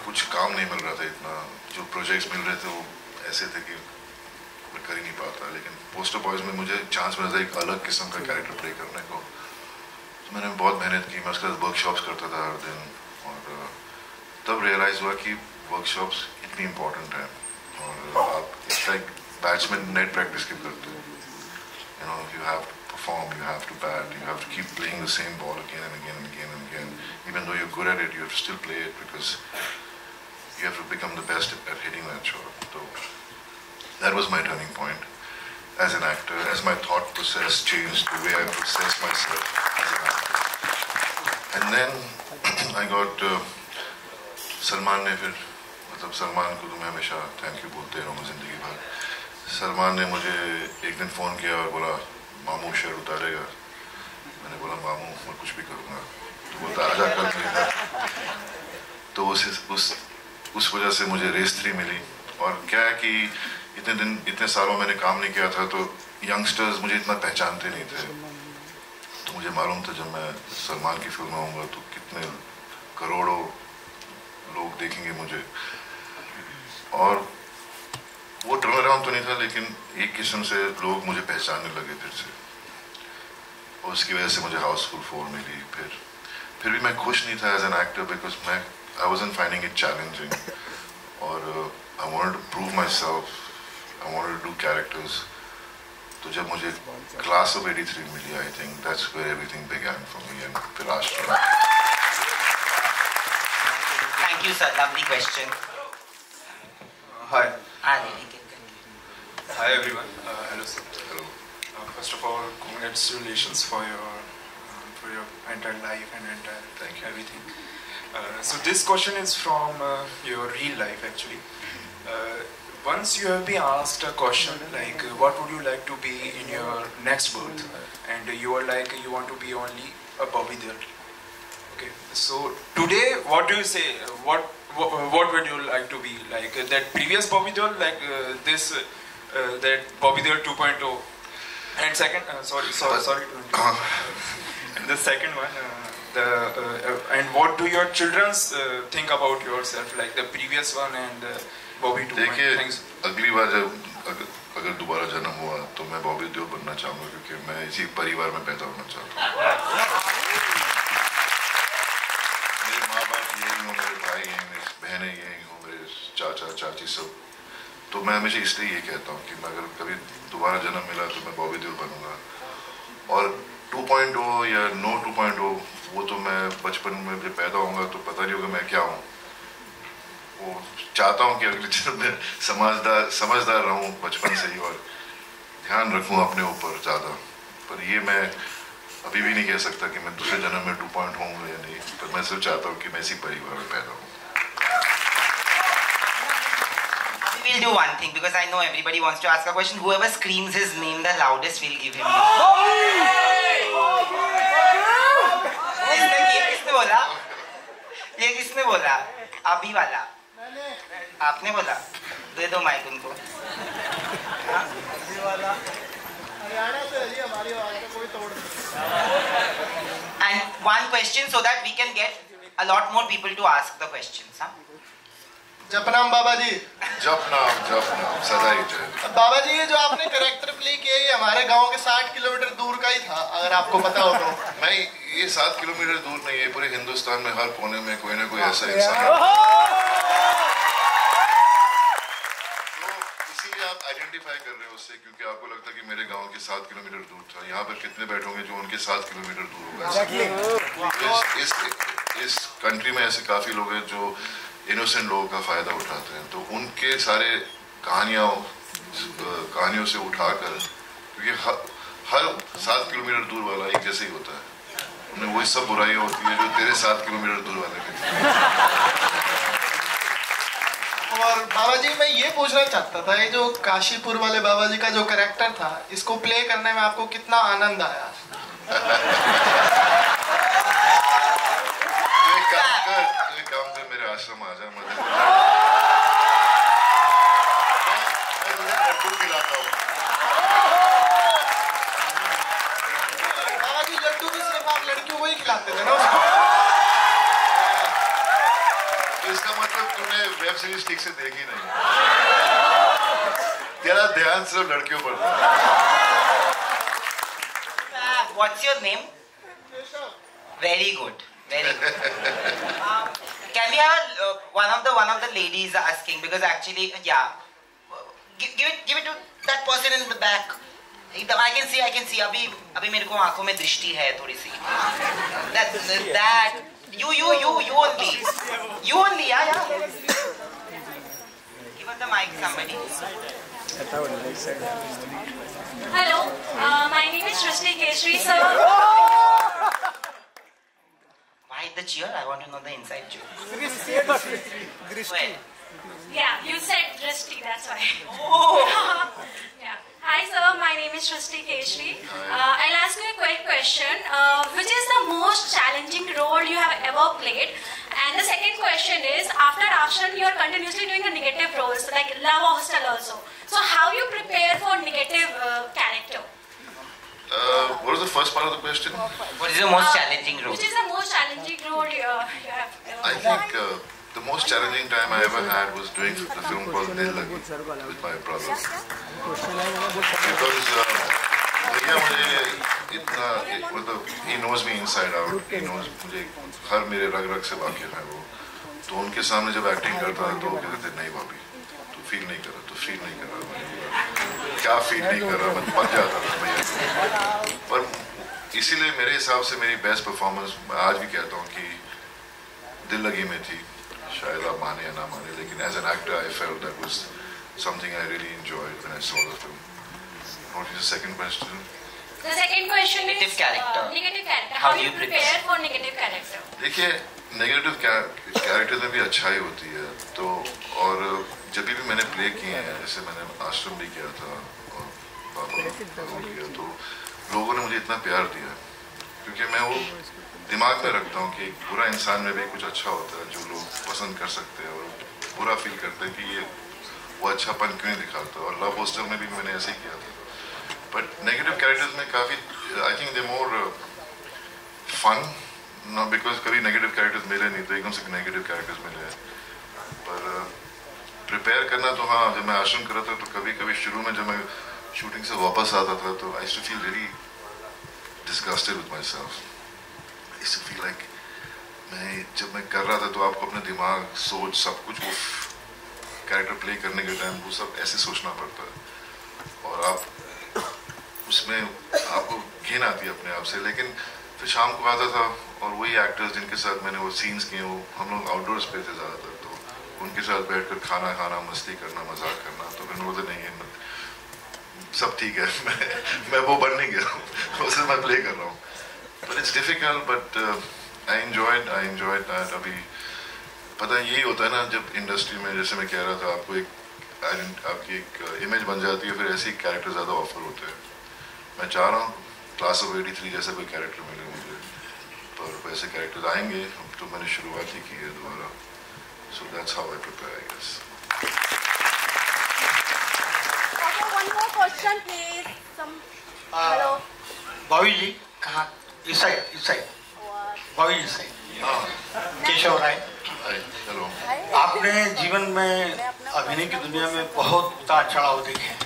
कुछ काम नहीं मिल रहा था इतना, जो प्रोजेक्ट्स मिल रहे थे वो ऐसे थे कि मैं कर ही नहीं पाता, लेकिन पोस्टर बॉयज में मुझे चांस मिला था एक अलग किस्म का कैरेक्टर प्ले करने को, तो मैंने बहुत मेहनत की, मैं उसके बाद वर्कशॉप्स करता था हर दिन, और तब रियलाइज़ हुआ कि वर्कशॉप्स इतनी इम्पोर्टेंट है, और आप it's like batsman net practice क्यों करते हैं, you know, you have to perform, you have to bat, you have to keep playing the same ball again and again and again and again. Even though you're good at it, you have to still play it because you have to become the best at hitting that shot. So that was my turning point as an actor, as my thought process changed, the way I process myself as an actor. And then I got Salman ने फिर, मतलब सलमान को तो मैं हमेशा thank you बोलते रहूँगा ज़िंदगी भर। सलमान ने मुझे एक दिन फ़ोन किया और बोला मामू शेयर उतारेगा, मैंने बोला मामू मैं कुछ भी करूँगा, तो बोलता आजा कर लेगा, तो उस वजह से मुझे रेस 3 मिली, और क्या है कि इतने सालों मैंने काम नहीं किया था, तो यंगस्टर्स मुझे इतना पहचानते नहीं थे, तो मुझे मालूम था जब मैं सलमान की फिल्म में आऊँगा तो कितने करोड़ों लोग देखेंगे मुझे, और वो टर्न अराउंड तो नहीं था, लेकिन एक किस्म से लोग मुझे पहचानने लगे फिर से, और उसकी वजह से मुझे हाउसफुल 4 मिली। फिर भी मैं खुश नहीं था as an actor, because I wasn't finding it challenging, और I wanted to prove myself, I wanted to do characters, तो जब मुझे क्लास ऑफ 83 मिली, I think that's where everything began for me, and फिर आज Thank you, sir. Lovely question. Hi. Hi, everyone. Hello, sir. Hello. First of all, congratulations for your entire life and entire everything. So this question is from your real life, actually. Once you have been asked a question like, what would you like to be in your next birth, and you are like, you want to be only a Bobby Deol. Okay. So today, what do you say? What would you like to be like? That previous Bobby Deol, like this, that Bobby Deol 2.0, and second, sorry. The second one, and what do your children think about yourself, like the previous one and Bobby 2.0? देखिए, अगली बार जब अगर दोबारा जन्म हुआ तो मैं बॉबी देओल बनना चाहूँगा, क्योंकि मैं इसी परिवार में पैदा होना चाहता हूँ। मेरे माँ बाप यही हो, मेरे भाई हैं, मेरी बहनें यही हो, मेरे चाचा चाची सब, तो मैं हमेशा इसलिए ये कहता हूँ कि मैं अगर कभी दोबारा जन्म मिला तो मैं बॉबी देओल बनूंगा, और 2.0 या नो 2.0 वो तो मैं बचपन में जब पैदा होऊंगा तो पता नहीं होगा मैं क्या हूँ, वो चाहता हूँ कि अगले जन्म में समझदार रहूँ बचपन से ही, और ध्यान रखूँ अपने ऊपर ज़्यादा, पर ये मैं अभी भी नहीं कह सकता कि मैं दूसरे जन्म में 2.0 होऊंगा या नहीं, पर मैं सिर्फ चाहता हूँ कि मैं इसी परिवार में पैदा हूँ। We'll do one thing because I know everybody wants to ask a question. Whoever screams his name the loudest, we'll give him. किसने बोला? ये किसने बोला? अभी वाला? आपने बोला? दे दो माइक उनको। हरियाणा से है हमारी आवाज का कोई तोड़ नहीं। And one question so that we can get a lot more people to ask the questions. Huh? जपनाम बाबा जी। जपनाम सदा ही जय। बाबा जी ये जो आपने कैरेक्टर प्ले किया ये हमारे गांव के 60 किलोमीटर दूर का ही था, अगर आपको पता हो तो। नहीं, ये 7 किलोमीटर दूर नहीं है, पूरे हिंदुस्तान में हर कोने में कोई ना कोई ऐसा इंसान है। तो इसीलिए आप आइडेंटिफाई कर रहे हो उससे, क्योंकि आपको लगता है कि मेरे गांव के 7 किलोमीटर दूर था, यहाँ पर कितने बैठोगे जो उनके 7 किलोमीटर दूर होगा। इस कंट्री में ऐसे काफी लोग हैं जो इनोसेंट लोगों का फायदा उठाते हैं, तो उनके सारे कहानियों से उठाकर, क्योंकि हर 7 किलोमीटर दूर वाला एक जैसे ही होता है, उन्हें वही सब बुराइयां होती है जो तेरे 7 किलोमीटर दूर वाले के। और बाबा जी मैं ये पूछना चाहता था, ये जो काशीपुर वाले बाबा जी का जो कैरेक्टर था, इसको प्ले करने में आपको कितना आनंद आया? काम कर मेरे आश्रम आ जा, मैं तुझे लड्डू खिलाता हूँ। बाबा जी ऑपॉर्चुनिटी ठीक से देखी नहीं। तेरा ध्यान सिर्फ लड़कियों पर था। What's your name? Very good, very good. Can we have one of the ladies asking, because actually, yeah, give it to that person in the back. I can see. अभी मेरे को आंखों में दृष्टि है थोड़ी सी. That. You only, yeah. Give us the mic, somebody. Hello, my name is Srishti Keshri, sir. Why the cheer? I want to know the inside joke. Well, Yeah, you said Drishti, that's why. oh. Yeah. Hi, sir. My name is Srishti Keshri. I'll ask you a quick question. Which is the most challenging role you have ever played? And the second question is, after Ashram, you are continuously doing the negative roles, like Love Hostel also. So how you prepare for negative character? What was the first part of the question? What is the most challenging role? Which is the most challenging role you have ever I think the most challenging time I ever had was doing the film called Deol with my brother. Because भैया मुझे इतना मतलब he knows me inside out. He knows मुझे हर मेरे रग रग से वाकिफ है वो. तो उनके सामने जब एक्टिंग करता था तो वो कहते थे नहीं भाभी तू फील नहीं कर रहा क्या फील नहीं कर रहा मैं पक जाता था भैया. पर इसीलिए मेरे हिसाब से मेरी बेस्ट परफॉर्मेंस मैं आज भी कहता हूँ कि दिल लगी में थी. शायद आप माने या ना माने लेकिन as an actor I felt that was something I really enjoyed when I saw the film. What is the second question? The second question Negative is character. Negative character. How you prepare for negative character? देखिए negative character में भी अच्छाई होती है तो और जब भी मैंने प्ले किए हैं जैसे मैंने आश्रम भी किया था और बाबा किया तो लोगों ने मुझे इतना प्यार दिया क्योंकि मैं वो दिमाग में रखता हूँ कि बुरा इंसान में भी कुछ अच्छा होता है जो लोग पसंद कर सकते हैं और बुरा फील करते हैं कि ये वो अच्छापन क्यों नहीं दिखाता. और लव हॉस्टल में भी मैंने ऐसे ही किया था. बट नेगेटिव कैरेक्टर्स में काफ़ी I think they more fun ना बिकॉज कभी नेगेटिव कैरेक्टर्स मिले नहीं तो एकदम से नेगेटिव कैरेक्टर्स मिले. पर प्रिपेयर करना तो हाँ जब मैं आश्रम कर रहा था तो कभी कभी शुरू में जब मैं शूटिंग से वापस आता था तो I used to feel very disgusted with myself. I used to feel like मैं जब मैं कर रहा था तो आपको अपने दिमाग सोच सब कुछ वो कैरेक्टर प्ले करने के टाइम वो सब ऐसे सोचना पड़ता है और आप उसमें आपको घिन आती है अपने आप से. लेकिन फिर शाम को आता था और वही एक्टर्स जिनके साथ मैंने वो सीन्स किए वो हम लोग आउटडोर पे थे ज़्यादातर तो उनके साथ बैठकर खाना खाना मस्ती करना मजाक करना तो फिर बोलते नहीं है सब ठीक है मैं वो बन नहीं गया उसे मैं प्ले कर रहा हूँ. But it's difficult but I enjoyed that. अभी पता है यही होता है ना जब इंडस्ट्री में जैसे मैं कह रहा था आपको आपकी एक इमेज बन जाती है फिर ऐसे ही कैरेक्टर ज़्यादा ऑफर होते हैं. मैं चाह रहा हूँ क्लास ऑफ 83 जैसा कोई कैरेक्टर मिले मुझे पर वैसे कैरेक्टर्स आएंगे. तो मैंने शुरुआत ही की है दोबारा. So that's how I prepare I guess. One more question please. Hello. भावी जी कहाँ इस साइड भावी इस साइड केशव राय. हेलो. आपने जीवन में अभिनय की दुनिया में बहुत उतार चढ़ाव देखे हैं.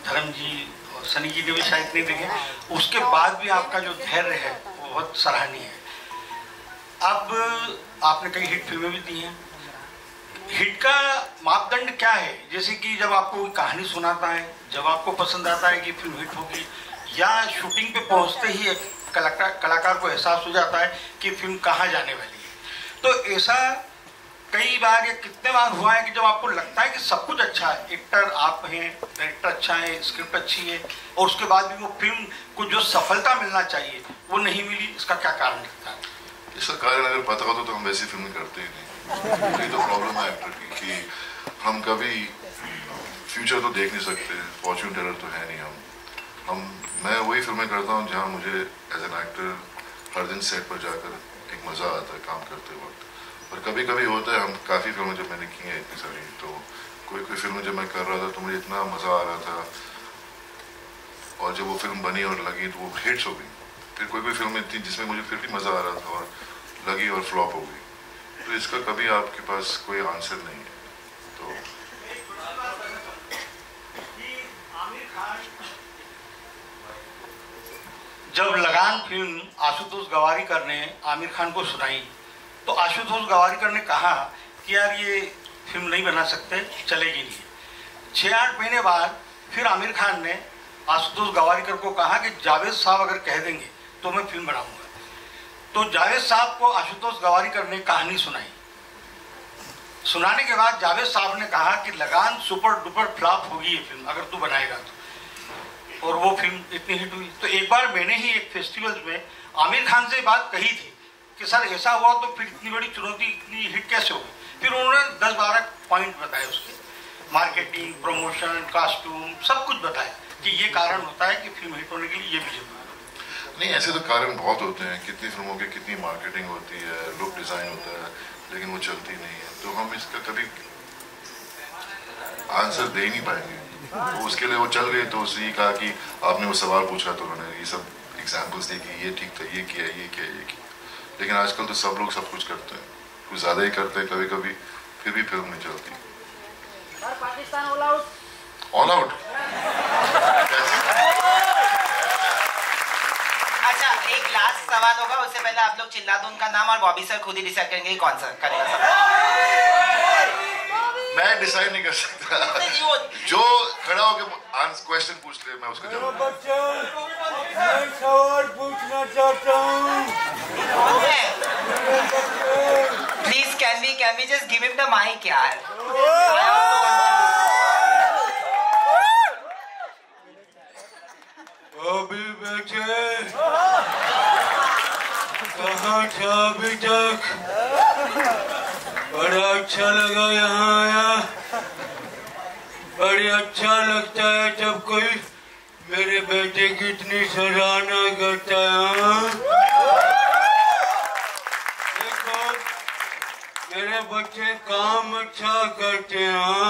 धर्म जी और सनी जी ने भी शायद नहीं देखे. उसके बाद भी आपका जो धैर्य है वो बहुत सराहनीय है. अब आपने कई हिट फिल्में भी दी हैं. हिट का मापदंड क्या है? जैसे कि जब आपको कोई कहानी सुनाता है जब आपको पसंद आता है कि फिल्म हिट होगी या शूटिंग पे पहुंचते ही एक कलाकार को एहसास हो जाता है कि फिल्म कहाँ जाने वाली है. तो ऐसा कई बार या कितने बार हुआ है कि जब आपको लगता है कि सब कुछ अच्छा है, एक्टर आप हैं, डायरेक्टर अच्छा है, स्क्रिप्ट अच्छी है और उसके बाद भी वो फिल्म को जो सफलता मिलना चाहिए वो नहीं मिली. इसका क्या कारण लगता है? इसका कारण अगर पता होता तो हम वैसी फिल्में करते ही नहीं. यही तो प्रॉब्लम है एक्टर की कि हम कभी फ्यूचर तो देख नहीं सकते. फॉर्च्यून टेलर तो है नहीं हम मैं वही फिल्में करता हूँ जहाँ मुझे एज एन एक्टर हर दिन सेट पर जाकर एक मज़ा आता है काम करते वक्त. और कभी कभी होता है हम काफ़ी फिल्में जब मैंने की हैं इतनी सारी तो कोई फिल्में जब मैं कर रहा था तो मुझे इतना मज़ा आ रहा था और जब वो फिल्म बनी और लगी तो वो हिट्स हो गई. फिर कोई फिल्म थी जिसमें मुझे फिर भी मज़ा आ रहा था और लगी और फ्लॉप हो गई. तो इसका कभी आपके पास कोई आंसर नहीं है. जब लगान फिल्म आशुतोष गवारीकर ने आमिर खान को सुनाई तो आशुतोष गवारीकर ने कहा कि यार ये फिल्म नहीं बना सकते, चलेगी नहीं। 6-8 महीने बाद फिर आमिर खान ने आशुतोष गवारीकर को कहा कि जावेद साहब अगर कह देंगे तो मैं फिल्म बनाऊंगा। तो जावेद साहब को आशुतोष गवारीकर ने कहानी सुनाई। सुनाने के बाद जावेद साहब ने कहा कि लगान सुपर डुपर फ्लॉप होगी ये फिल्म अगर तू बनाएगा तो, और वो फिल्म इतनी हिट हुई। तो एक बार मैंने ही एक फेस्टिवल में आमिर खान से बात कही थी कि सर ऐसा हुआ तो फिर इतनी बड़ी चुनौती इतनी हिट कैसे होगी। फिर उन्होंने 10-12 पॉइंट बताए उसके, मार्केटिंग, प्रमोशन, कॉस्ट्यूम, सब कुछ बताया कि ये कारण होता है कि फिल्म हिट होने के लिए ये भी जरूरी है। नहीं, ऐसे तो कारण बहुत होते हैं, कितनी फिल्मों की कितनी मार्केटिंग होती है, लुक डिज़ाइन होता है, लेकिन वो चलती नहीं है। तो हम इसका कभी आंसर दे नहीं पाएंगे। तो उसके लिए वो चल गई, तो उसने कहा कि आपने वो सवाल पूछा तो उन्होंने ये सब एग्जाम्पल्स दिए कि ये ठीक था, ये किया, ये किया, ये किया। लेकिन आजकल तो सब लोग सब कुछ करते हैं, कुछ ज़्यादा ही करते हैं कभी कभी, फिर भी फिल्म नहीं चलती। Pakistan all out. All out. अच्छा, एक लास्ट सवाल होगा, उससे पहले आप लोग चिल्ला दो उनका नाम और बॉबी सर खुद ही डिसाइड करेंगे कौन सा करेगा। मैं डिसाइड नहीं कर सकता। जो खड़ा होकर क्वेश्चन पूछ ले मैं उसका जवाब। मैं सवाल पूछना चाहता हूँ। Please can we just give him the mic यार। अभी बच्चे कहाँ था अभी तक? बड़ा अच्छा लगा यहाँ आया। बड़ा अच्छा लगता है जब कोई मेरे बेटे की इतनी सराहना करता है। देखो मेरे बच्चे काम अच्छा करते हैं,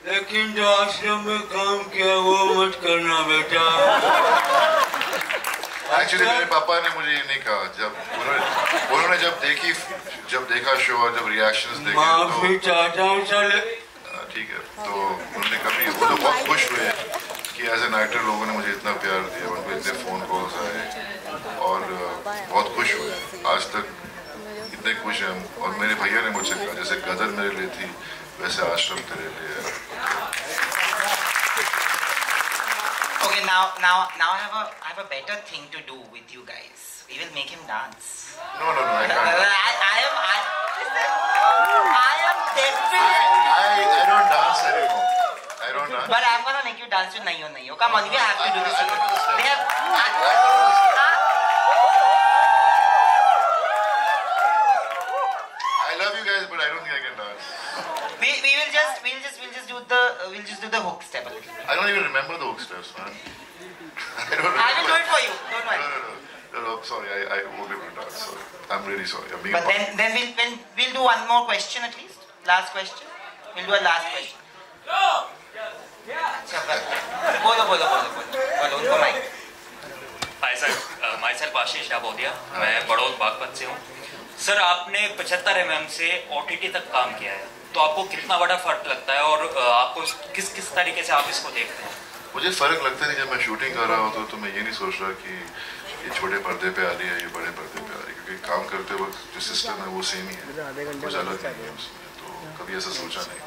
लेकिन जो आश्रम में काम किया वो मत करना बेटा। एक्चुअली मेरे पापा ने मुझे ये नहीं कहा, जब उन्होंने जब देखा शो और जब रिएक्शंस देखे माफी चाहता हूँ चले। ठीक है, तो उन्होंने कभी वो तो बहुत खुश हुए कि एज एन एक्टर लोगों ने मुझे इतना प्यार दिया, उनको इतने फ़ोन कॉल्स आए और बहुत खुश हुए। आज तक इतने खुश हैं। और मेरे भैया ने मुझसे कहा जैसे गदर मेरे लिए थी वैसे आश्रम तेरे लिए है। Okay, now I have a better thing to do with you guys. We will make him dance. No, I can't. I am definitely. I don't dance anymore. I don't dance. But I'm gonna make you dance with Nayo Nayo. Come on, we have to do this. They have. I love you guys, but I don't think I can dance. We'll just do the hook step a little bit. I don't even remember the hook steps, man. I don't remember. I will do it for you. Don't worry. No, sorry, I won't be able to dance. Sorry. I'm really sorry. I'm being But then we'll do one more question at least. Last question. We'll do a last question. बोलो उनको mic. Hi sir, myself Ashish Yabodiya, मैं बड़ौद बागपत से हूँ। Sir आपने 75 mm से OTT तक काम किया है, तो आपको कितना बड़ा फर्क लगता है और आपको किस तरीके से आप इसको देखते हैं? मुझे फर्क लगता नहीं। जब मैं शूटिंग कर रहा होता तो मैं ये नहीं सोच रहा कि ये छोटे पर्दे पे आ रही है, ये बड़े पर्दे पे आ रही है, क्योंकि काम करते वक्त जो सिस्टम है वो सेम ही है, कुछ अलग नहीं है उसमें। तो कभी ऐसा सोचा नहीं।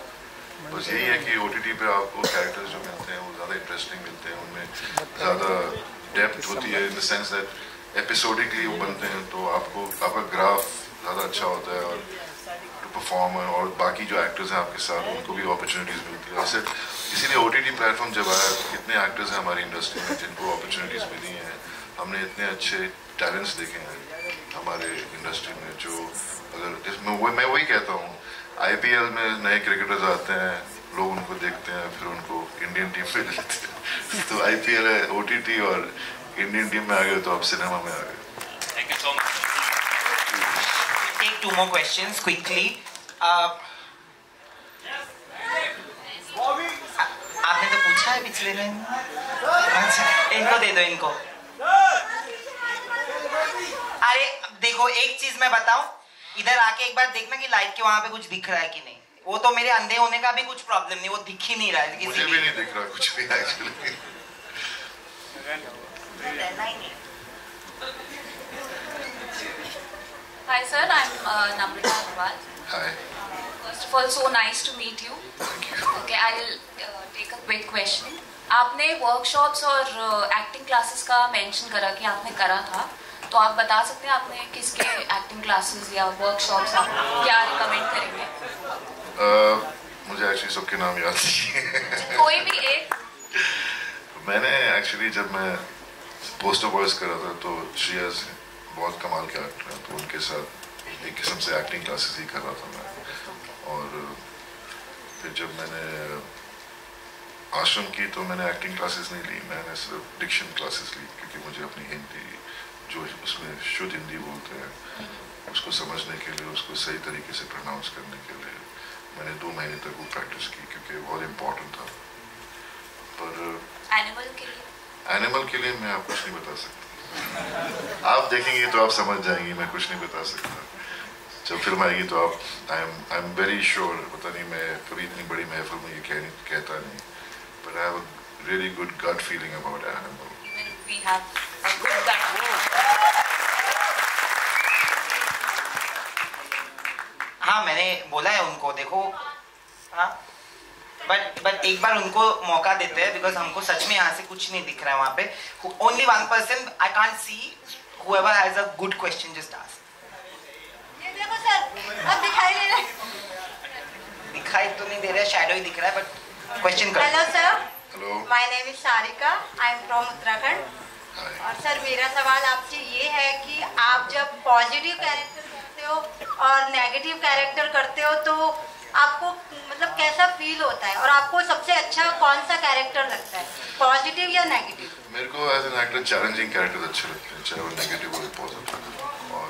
बस यही है कि OTT पे आपको कैरेक्टर्स जो मिलते हैं वो ज़्यादा इंटरेस्टिंग मिलते हैं, उनमें ज़्यादा डेप्थ होती है इन द सेंस दैट एपिसोडिकली वो बनते हैं, तो आपका ग्राफ ज़्यादा अच्छा होता है और टू परफॉर्म, और बाकी जो एक्टर्स हैं आपके साथ उनको भी अपॉर्चुनिटीज़ मिलती है। वैसे इसीलिए OTT प्लेटफॉर्म जब आया तो कितने एक्टर्स हैं हमारी इंडस्ट्री में जिनको अपॉर्चुनिटीज़ मिली हैं। हमने इतने अच्छे टैलेंट्स देखे हैं हमारे इंडस्ट्री में, जो अगर मैं वही कहता हूँ, IPL में नए क्रिकेटर्स आते हैं, लोग उनको देखते हैं, फिर उनको इंडियन टीम में लेते हैं। तो IPL है, OTT और इंडियन टीम में आ गए तो आप सिनेमा में आ गए। Thank you so much. Take 2 more questions quickly. आपने तो पूछा है पिछले दिन। अच्छा, इनको दे दो इनको। अरे देखो, एक चीज मैं बताऊं, इधर आके एक बार देखना कि लाइट के वहां पे कुछ दिख रहा है कि नहीं। वो तो मेरे अंधे होने का भी कुछ प्रॉब्लम नहीं, वो दिख ही नहीं रहा है किसी मुझे भी नहीं दिख रहा कुछ भी actually. Hi sir, I'm Namrata Agarwal. Hi. First of all, so nice to meet you. Okay, I'll take a quick question. आपने वर्कशॉप्स और एक्टिंग क्लासेस का मेंशन करा कि आपने करा था, तो आप बता सकते हैं आपने किसके एक्टिंग क्लासेस या वर्कशॉप्स आप क्या रिकमेंड करेंगे? मुझे एक्चुअली सबके नाम याद नहीं। कोई भी एक। मैंने एक्चुअली जब मैं पोस्टर बॉयज कर रहा था तो श्रेया से बहुत कमाल के एक्टर हैं, तो उनके साथ एक किस्म से एक्टिंग क्लासेस ही कर रहा था मैं। और फिर जब मैंने आश्रम की तो मैंने एक्टिंग क्लासेस नहीं ली, मैंने सिर्फ डिक्शन क्लासेस ली, क्योंकि मुझे अपनी हिंदी जो उसमें शुद्ध हिंदी बोलते हैं उसको समझने के लिए, उसको सही तरीके से प्रोनाउंस करने के लिए मैंने 2 महीने तक वो प्रैक्टिस की, क्योंकि बहुत इम्पोर्टेंट था। पर एनिमल के लिए मैं आपको कुछ नहीं बता सकता। आप देखेंगे तो आप समझ जाएंगी, मैं कुछ नहीं बता सकता। जब फिल्म आएगी तो आप आई एम वेरी श्योर, पता नहीं मैं कभी इतनी बड़ी महफिल में ये कहता नहीं, but I have a really good gut feeling about animal. We have a good gut feeling. हाँ, मैंने बोला है उनको, देखो हाँ, बट एक बार उनको मौका देते हैं, बिकॉज हमको सच में यहाँ से कुछ नहीं दिख रहा है वहाँ पे। Only one person I can't see. Whoever has a good question, just ask. ये देखो सर, अब दिखाई दे रहा है। दिखाई तो नहीं दे रहा है, शैडो ही दिख रहा है, बट क्वेश्चन करो। Hello sir. Hello. My name is Sarika, I am from Uttarakhand. और सर मेरा सवाल आपसे ये है कि आप जब पॉजिटिव कैरेक्टर करते हो और नेगेटिव कैरेक्टर करते हो तो आपको मतलब कैसा फील होता है, और आपको सबसे अच्छा कौन सा कैरेक्टर लगता है, पॉजिटिव या नेगेटिव? मेरे को as an actor challenging character अच्छे लगते हैं, चाहे वो नेगेटिव हो या पॉजिटिव। और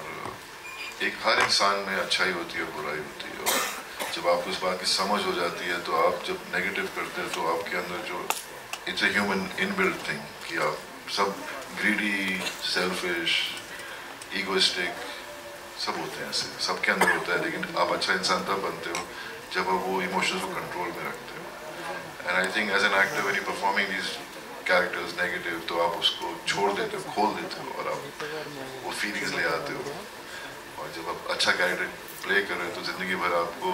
एक हर इंसान में अच्छाई होती है, बुराई होती है, और जब आपको इस बात की समझ हो जाती है तो आप जब नेगेटिव करते हैं तो आपके अंदर जो it's a human inbuilt thing कि आप सब ग्रीडी, सेल्फिश, ईगोइस्टिक सब होते हैं, ऐसे सबके अंदर होता है। लेकिन आप अच्छा इंसान तब बनते हो जब आप वो इमोशंस को कंट्रोल में रखते हो। And I think as an actor when you performing these characters negative, तो आप उसको छोड़ देते हो, खोल देते हो, और आप वो फीलिंग्स ले आते हो। और जब आप अच्छा कैरेक्टर प्ले कर रहे हो तो ज़िंदगी भर आपको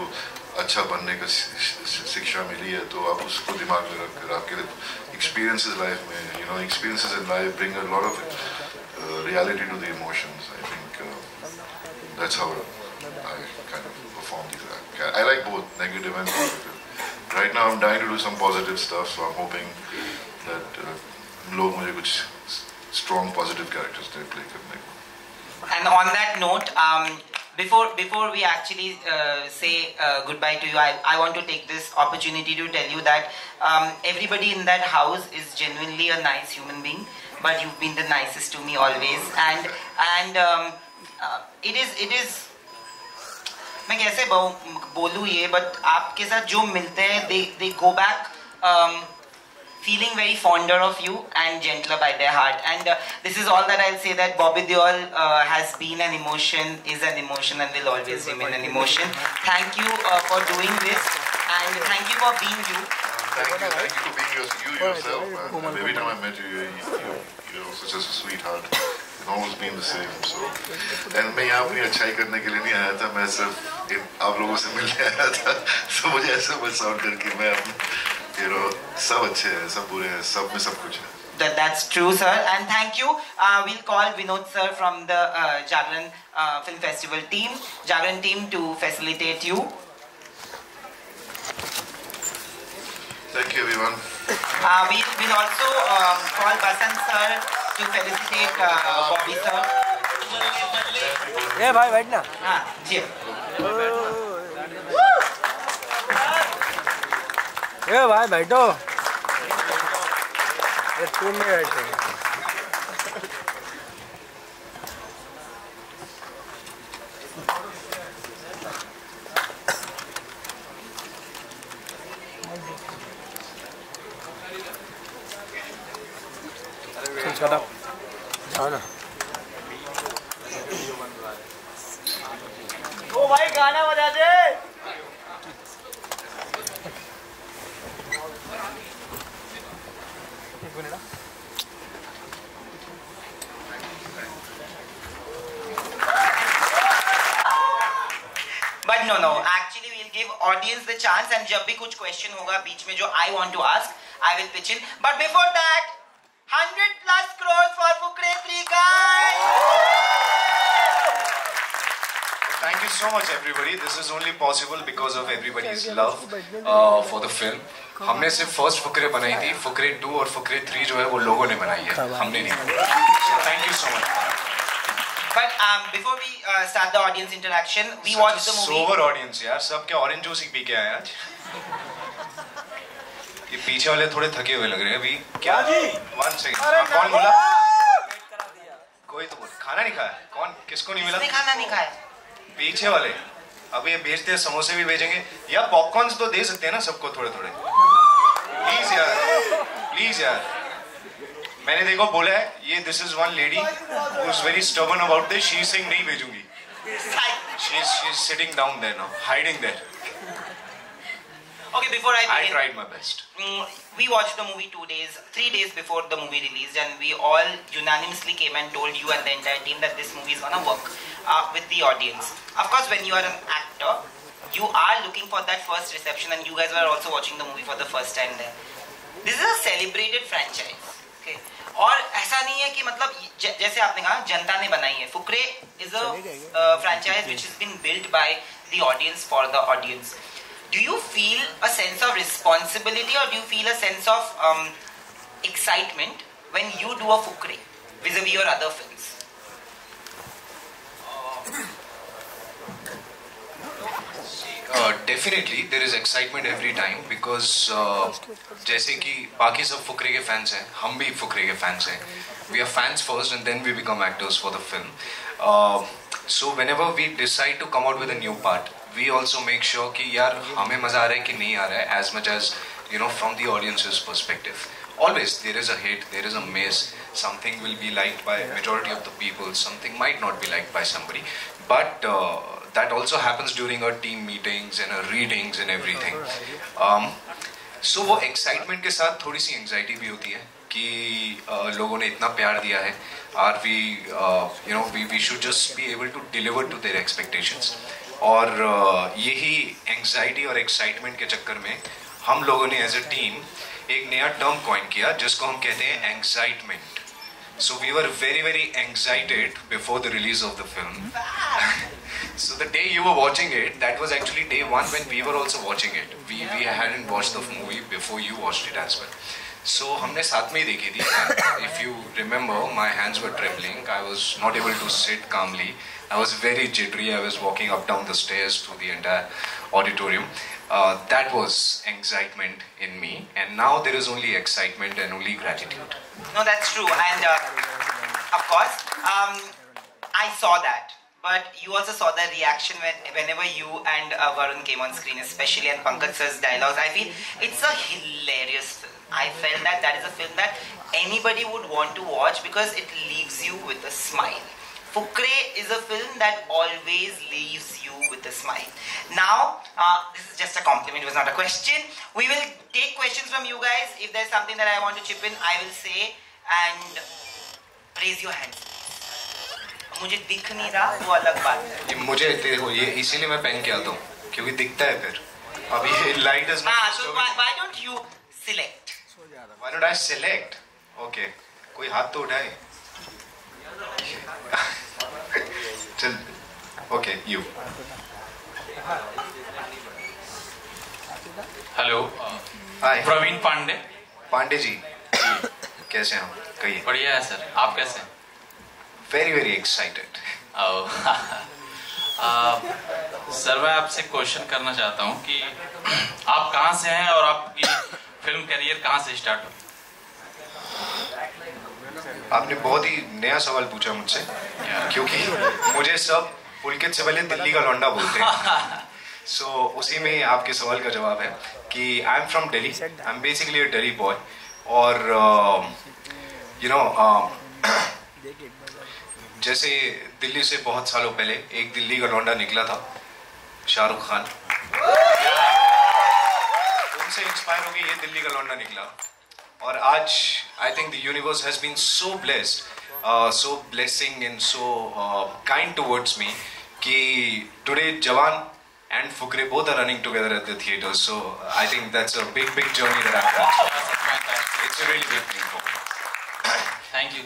अच्छा बनने का शिक्षा मिली है, तो आप उसको दिमाग में रखकर आपके एक्सपीरियंसेस लाइफ में, you know, experiences in life bring a lot of reality to the emotions. I think that's how I kind of perform these acts. I like both negative and positive. Right now I'm dying to do some positive stuff, so I'm hoping that लोग मुझे कुछ strong positive characters दे play करने को. And on that note, before we actually say goodbye to you, I want to take this opportunity to tell you that everybody in that house is genuinely a nice human being, but you've been the nicest to me always. And it is मैं कैसे बोलूँ ये, but आपके साथ जो मिलते हैं they go back feeling very fonder of you and gentler by their heart. And this is all that I'll say, that Bobby Deol has been an emotion, is an emotion, and will always remain an emotion. Thank you for doing this, and thank you for being you. Thank you for being you yourself. And every time I met you, you're such a sweetheart. You've always been the same. So, and मैं यहाँ अपनी अच्छाई करने के लिए नहीं आया था, मैं सिर्फ आप लोगों से मिलने आया था। So मुझे ऐसा मत साउंड करके मैं सब अच्छे हैं, सब बुरे हैं, सब में सब कुछ है। That's true, sir, and thank you. We'll call Vinod sir from the Jagran Film Festival team, Jagran team, to facilitate you. Thank you, everyone. We'll also call Basant sir to felicitate Bobby sir. ए भाई बैठना। हाँ जी। ए भाई बैठो। ये तुम नहीं बैठे। जाओ ना। ओ भाई गाना बजा दे। audience the chance, and जब भी कुछ question होगा बीच में जो I want to ask, I will pitch in. But before that, 100+ crores for Fukre 3 guys. Thank you so much everybody. This is only possible because of everybody's love for the film. हमने सिर्फ first Fukrey बनाई थी, फुकरे 2 और फुकरे 3 जो है वो लोगों ने बनाई है, हमने नहीं। So thank you so much. But before we start the audience interaction, we watched the movie. Sober audience यार, सब क्या ऑरेंज जूस ही पी के आए आज? ये पीछे वाले थोड़े थके हुए लग रहे हैं अभी। क्या जी? 1 second. कौन बोला? कोई तो बोल। खाना नहीं खाया? कौन? किसको नहीं मिला? किसने खाना नहीं खाया? पीछे वाले। अब ये भेजते हैं, समोसे भी भेजेंगे या पॉपकॉर्न्स तो दे सकते हैं ना सबको थोड़े थोड़े। प्लीज यार, प्लीज यार। मैंने देखो बोला है ये this is one lady who is very stubborn about this, she is saying नहीं भेजूंगी। She is sitting down there now, hiding there. Okay, before I begin, I tried my best. We watched the movie 3 days before the movie released, and we all unanimously came and told you and the entire team that this movie is gonna work with the audience. Of course, when you are an actor, you are looking for that first reception, and you guys were also watching the movie for the first time there. This is a celebrated franchise, okay? और ऐसा नहीं है कि मतलब जैसे आपने कहा जनता ने बनाई है, Fukrey is a franchise which has been built by the audience for the audience. Do you feel a sense of responsibility, or do you feel a sense of excitement when you do a fukre vis-a-vis your other films? Definitely there is excitement every time because जैसे कि बाकी सब फुकरे के fans हैं, हम भी फुकरे के fans हैं. We are fans first and then we become actors for the film. So whenever we decide to come out with a new part, we also make sure कि यार हमें मजा आ रहा है कि नहीं आ रहा है, as much as you know from the audience's perspective. Always there is a hit, there is a miss. Something will be liked by majority of the people, something might not be liked by somebody, but that also happens during our team meetings and our readings and everything. So वो excitement के साथ थोड़ी सी anxiety भी होती है कि लोगों ने इतना प्यार दिया है, और we should just be able to deliver to their expectations. और यही anxiety और excitement के चक्कर में हम लोगों ने as a team एक नया term coin किया जिसको हम कहते हैं excitement. So we were very very excited before the release of the film. So the day you were watching it, that was actually day one when we were also watching it. We hadn't watched the movie before you watched it as well. So हमने साथ में ही देखी थी. If you remember, my hands were trembling. I was not able to sit calmly. I was very jittery. I was walking up down the stairs through the entire auditorium. That was excitement in me, and now there is only excitement and only gratitude. No, that's true, and of course, I saw that. But you also saw the reaction whenever you and Varun came on screen, especially, and Pulkit sir's dialogues. I feel it's a hilarious film. I felt that is a film that anybody would want to watch because it leaves you with a smile. Fukre is a film that always leaves you with a smile. Now, this is just a compliment, it was not a question. We will take questions from you guys. If there's something that I want to chip in, I will say, and raise your hands. मुझे दिख नहीं रहा, वो अलग बात है. मुझे देखो ये इसीलिए मैं पहन के आता हूँ क्योंकि दिखता है फिर. अब ये light is not. So why don't you select? Why don't I select? Okay. कोई हाथ तो उठाए. चल. Okay, you. Hello. Hi. Praveen Pandey. Pandey ji. कैसे हैं आप? कहिए. बढ़िया है सर. आप कैसे हैं? Very very excited. सर मैं आपसे क्वेश्चन करना चाहता हूँ कि आप कहाँ से हैं और आपकी फिल्म करियर कहाँ से स्टार्ट हुई? आपने बहुत ही नया सवाल पूछा मुझसे क्योंकि मुझे सब पुलकित से पहले दिल्ली का लौंडा बोलते हैं. So उसी में आपके सवाल का जवाब है कि I am from Delhi. I am basically a Delhi boy. और जैसे दिल्ली से बहुत सालों पहले एक दिल्ली का लौंडा निकला था, शाहरुख खान. उनसे इंस्पायर होकर ये दिल्ली का लौंडा निकला. और आज I think the universe has been so blessed, so blessing and so kind towards me कि today Jawan and Fukre both are running together at the theaters. So I think that's a big journey that I've done. It's a really big thing for me. Thank you.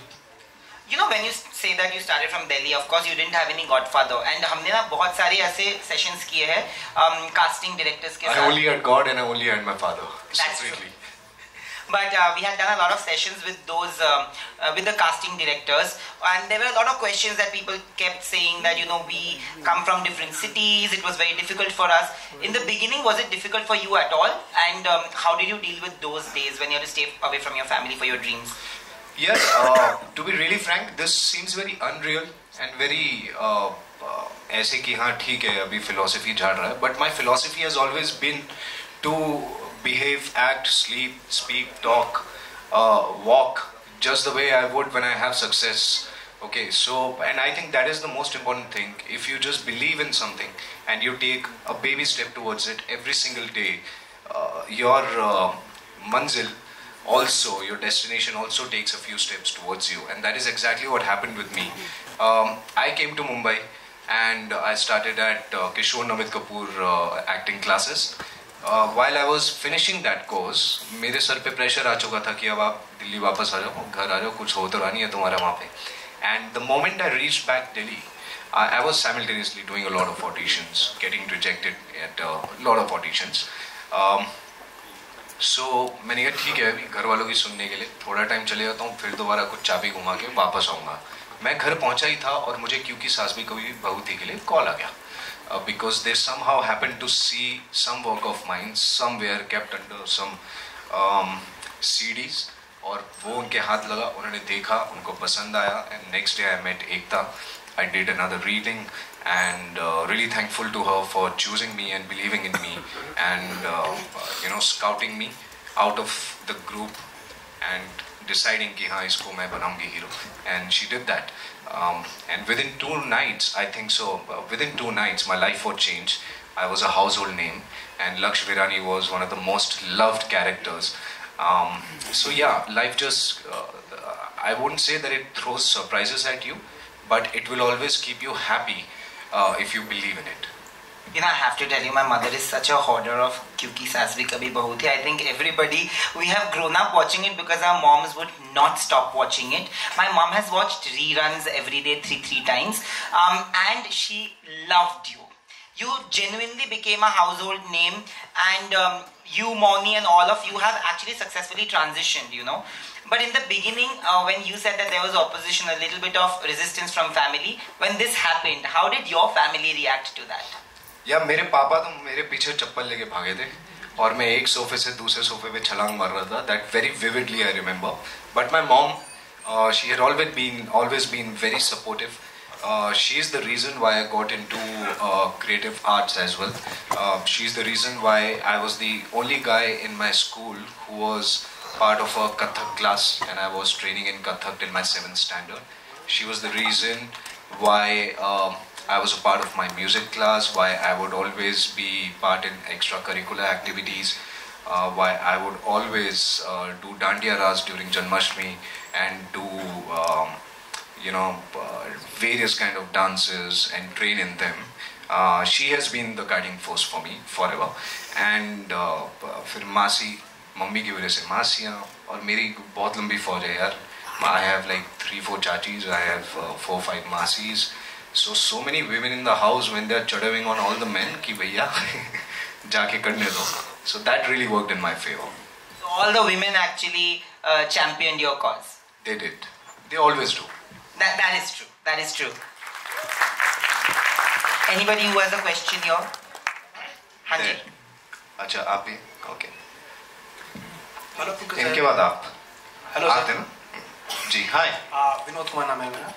You know, when you say that you started from Delhi, of course you didn't have any godfather, and हमने ना बहुत सारे ऐसे sessions किए हैं casting directors के साथ. I only had God and I only had my father. That's true. But we had done a lot of sessions with those, with the casting directors, and there were a lot of questions that people kept saying that, you know, we come from different cities, it was very difficult for us. In the beginning, was it difficult for you at all? And how did you deal with those days when you had to stay away from your family for your dreams? Yes, to be really frank, this seems very unreal and very ऐसे कि हाँ ठीक है अभी philosophy झाड़ रहा है, but my philosophy has always been to behave, act, sleep, speak, talk, walk just the way I would when I have success. Okay, so, and I think that is the most important thing. If you just believe in something and you take a baby step towards it every single day, your manzil also, your destination also takes a few steps towards you, and that is exactly what happened with me. I came to Mumbai and I started at Kishore Namit Kapoor acting classes. While I was finishing that course, मेरे sir पे pressure आ चुका था कि अब आप दिल्ली वापस आ जाओ, घर आ जाओ, कुछ हो तो रहा नहीं है तुम्हारा वहाँ पे. And the moment I reached back Delhi, I was simultaneously doing a lot of auditions, getting rejected at a lot of auditions. So मैंने कहा ठीक है अभी घर वालों की सुनने के लिए थोड़ा टाइम चले जाता हूँ, फिर दोबारा कुछ चाबी घुमा के वापस आऊँगा. मैं घर पहुँचा ही था और मुझे क्योंकि सास भी कभी बहू थी के लिए कॉल आ गया. Because they somehow happened to see some work of mine somewhere kept under some CDs, और वो उनके हाथ लगा, उन्होंने देखा, उनको पसंद आया, and next day I met Ekta. I did another reading and really thankful to her for choosing me and believing in me and you know, scouting me out of the group and deciding कि हाँ इसको मैं बनाऊंगी hero, and she did that. And within 2 nights, I think so, within 2 nights, my life would change. I was a household name, and Laksh Virani was one of the most loved characters. So yeah, life just, I wouldn't say that it throws surprises at you, but it will always keep you happy if you believe in it. You know, I have to tell you, my mother is such a hoarder of Kyunki Saas Bhi Kabhi Bahu Thi. I think everybody, we have grown up watching it because our moms would not stop watching it. My mom has watched reruns every day, three times, and she loved you. You genuinely became a household name, and you, Moni, and all of you have actually successfully transitioned, you know. But in the beginning, when you said that there was opposition, a little bit of resistance from family, when this happened, how did your family react to that? या मेरे पापा तो मेरे पीछे चप्पल लेके भागे थे और मैं एक सोफे से दूसरे सोफे पे छलांग मार रहा था. That very vividly I remember. But my mom, she had always been very supportive. She is the reason why I got into creative arts as well. She is the reason why I was the only guy in my school who was part of a Kathak class, and I was training in Kathak till my 7th standard. She was the reason why I was a part of my music class, why I would always be part in extracurricular activities, why I would always do Dandiya Ras during Janmashtami and do you know, various kind of dances and train in them. She has been the guiding force for me forever. And फिर मासी, mummy की वजह से मासियाँ, और मेरी बहुत लंबी फौज है यार. I have like 3-4 chachis, I have 4-5 masis. So many women in the house when they're chudding on all the men कि भैया जाके करने दो. So that really worked in my favor. So all the women actually championed your cause. They did. They always do. That is true. That is true. Anybody who has a question here? Hanji. अच्छा आप ही? Okay. Hello पुलकित इनके बाद आप. Hello आते हैं ना? जी हाय. विनोद कुमार नाम है मेरा.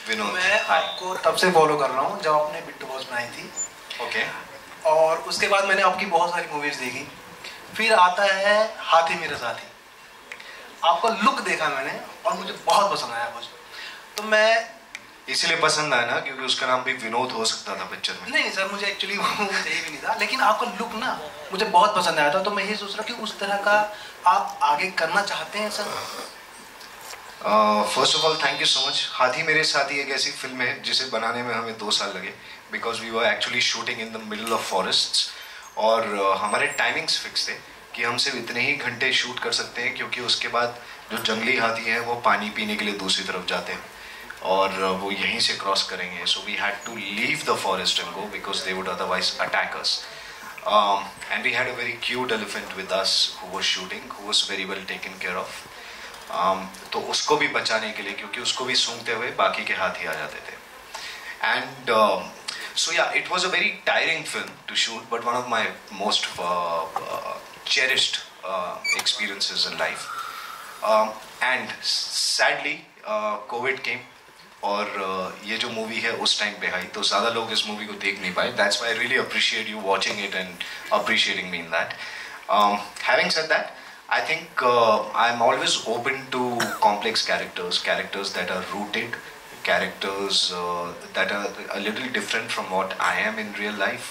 विनोद. मैं आपको तब से फॉलो कर रहा हूँ जब आपने बिट्टू बॉस बनाई थी. ओके. और उसके बाद मैंने आपकी बहुत सारी मूवीज देखी. फिर आता है हाथी मेरे साथी. आपका लुक देखा मैंने और मुझे बहुत पसंद आया कुछ. तो मैं इसलिए पसंद आया ना क्योंकि उसका नाम भी विनोद हो सकता था पिक्चर में. नहीं सर, मुझे एक्चुअली वो चाहिए भी नहीं था, लेकिन आपका लुक ना मुझे बहुत पसंद आया था. तो मैं ये सोच रहा कि उस तरह का आप आगे करना चाहते हैं sir. First of all thank you so much. हाथी मेरे साथी एक ऐसी फिल्म है जिसे बनाने में हमें 2 साल लगे because we were actually shooting in the middle of forests. और हमारे टाइमिंग्स फिक्स थे कि हम सिर्फ इतने ही घंटे शूट कर सकते हैं क्योंकि उसके बाद जो जंगली हाथी हैं वो पानी पीने के लिए दूसरी तरफ जाते हैं और वो यहीं से क्रॉस करेंगे. So we had to leave the forest and go because they would otherwise attack us. And we had a very cute elephant with us who was shooting, who was very well taken care of. तो उसको भी बचाने के लिए क्योंकि उसको भी सूंघते हुए बाकी के हाथी आ जाते थे. And so yeah, it was a very tiring film to shoot, but one of my most cherished experiences in life. And sadly, COVID came. और ये जो मूवी है उस टाइम पे आई तो ज़्यादा लोग इस मूवी को देख नहीं पाए. That's why I really appreciate you watching it and appreciating me in that. Having said that, I think I'm always open to complex characters that are rooted, characters that are a little different from what I am in real life,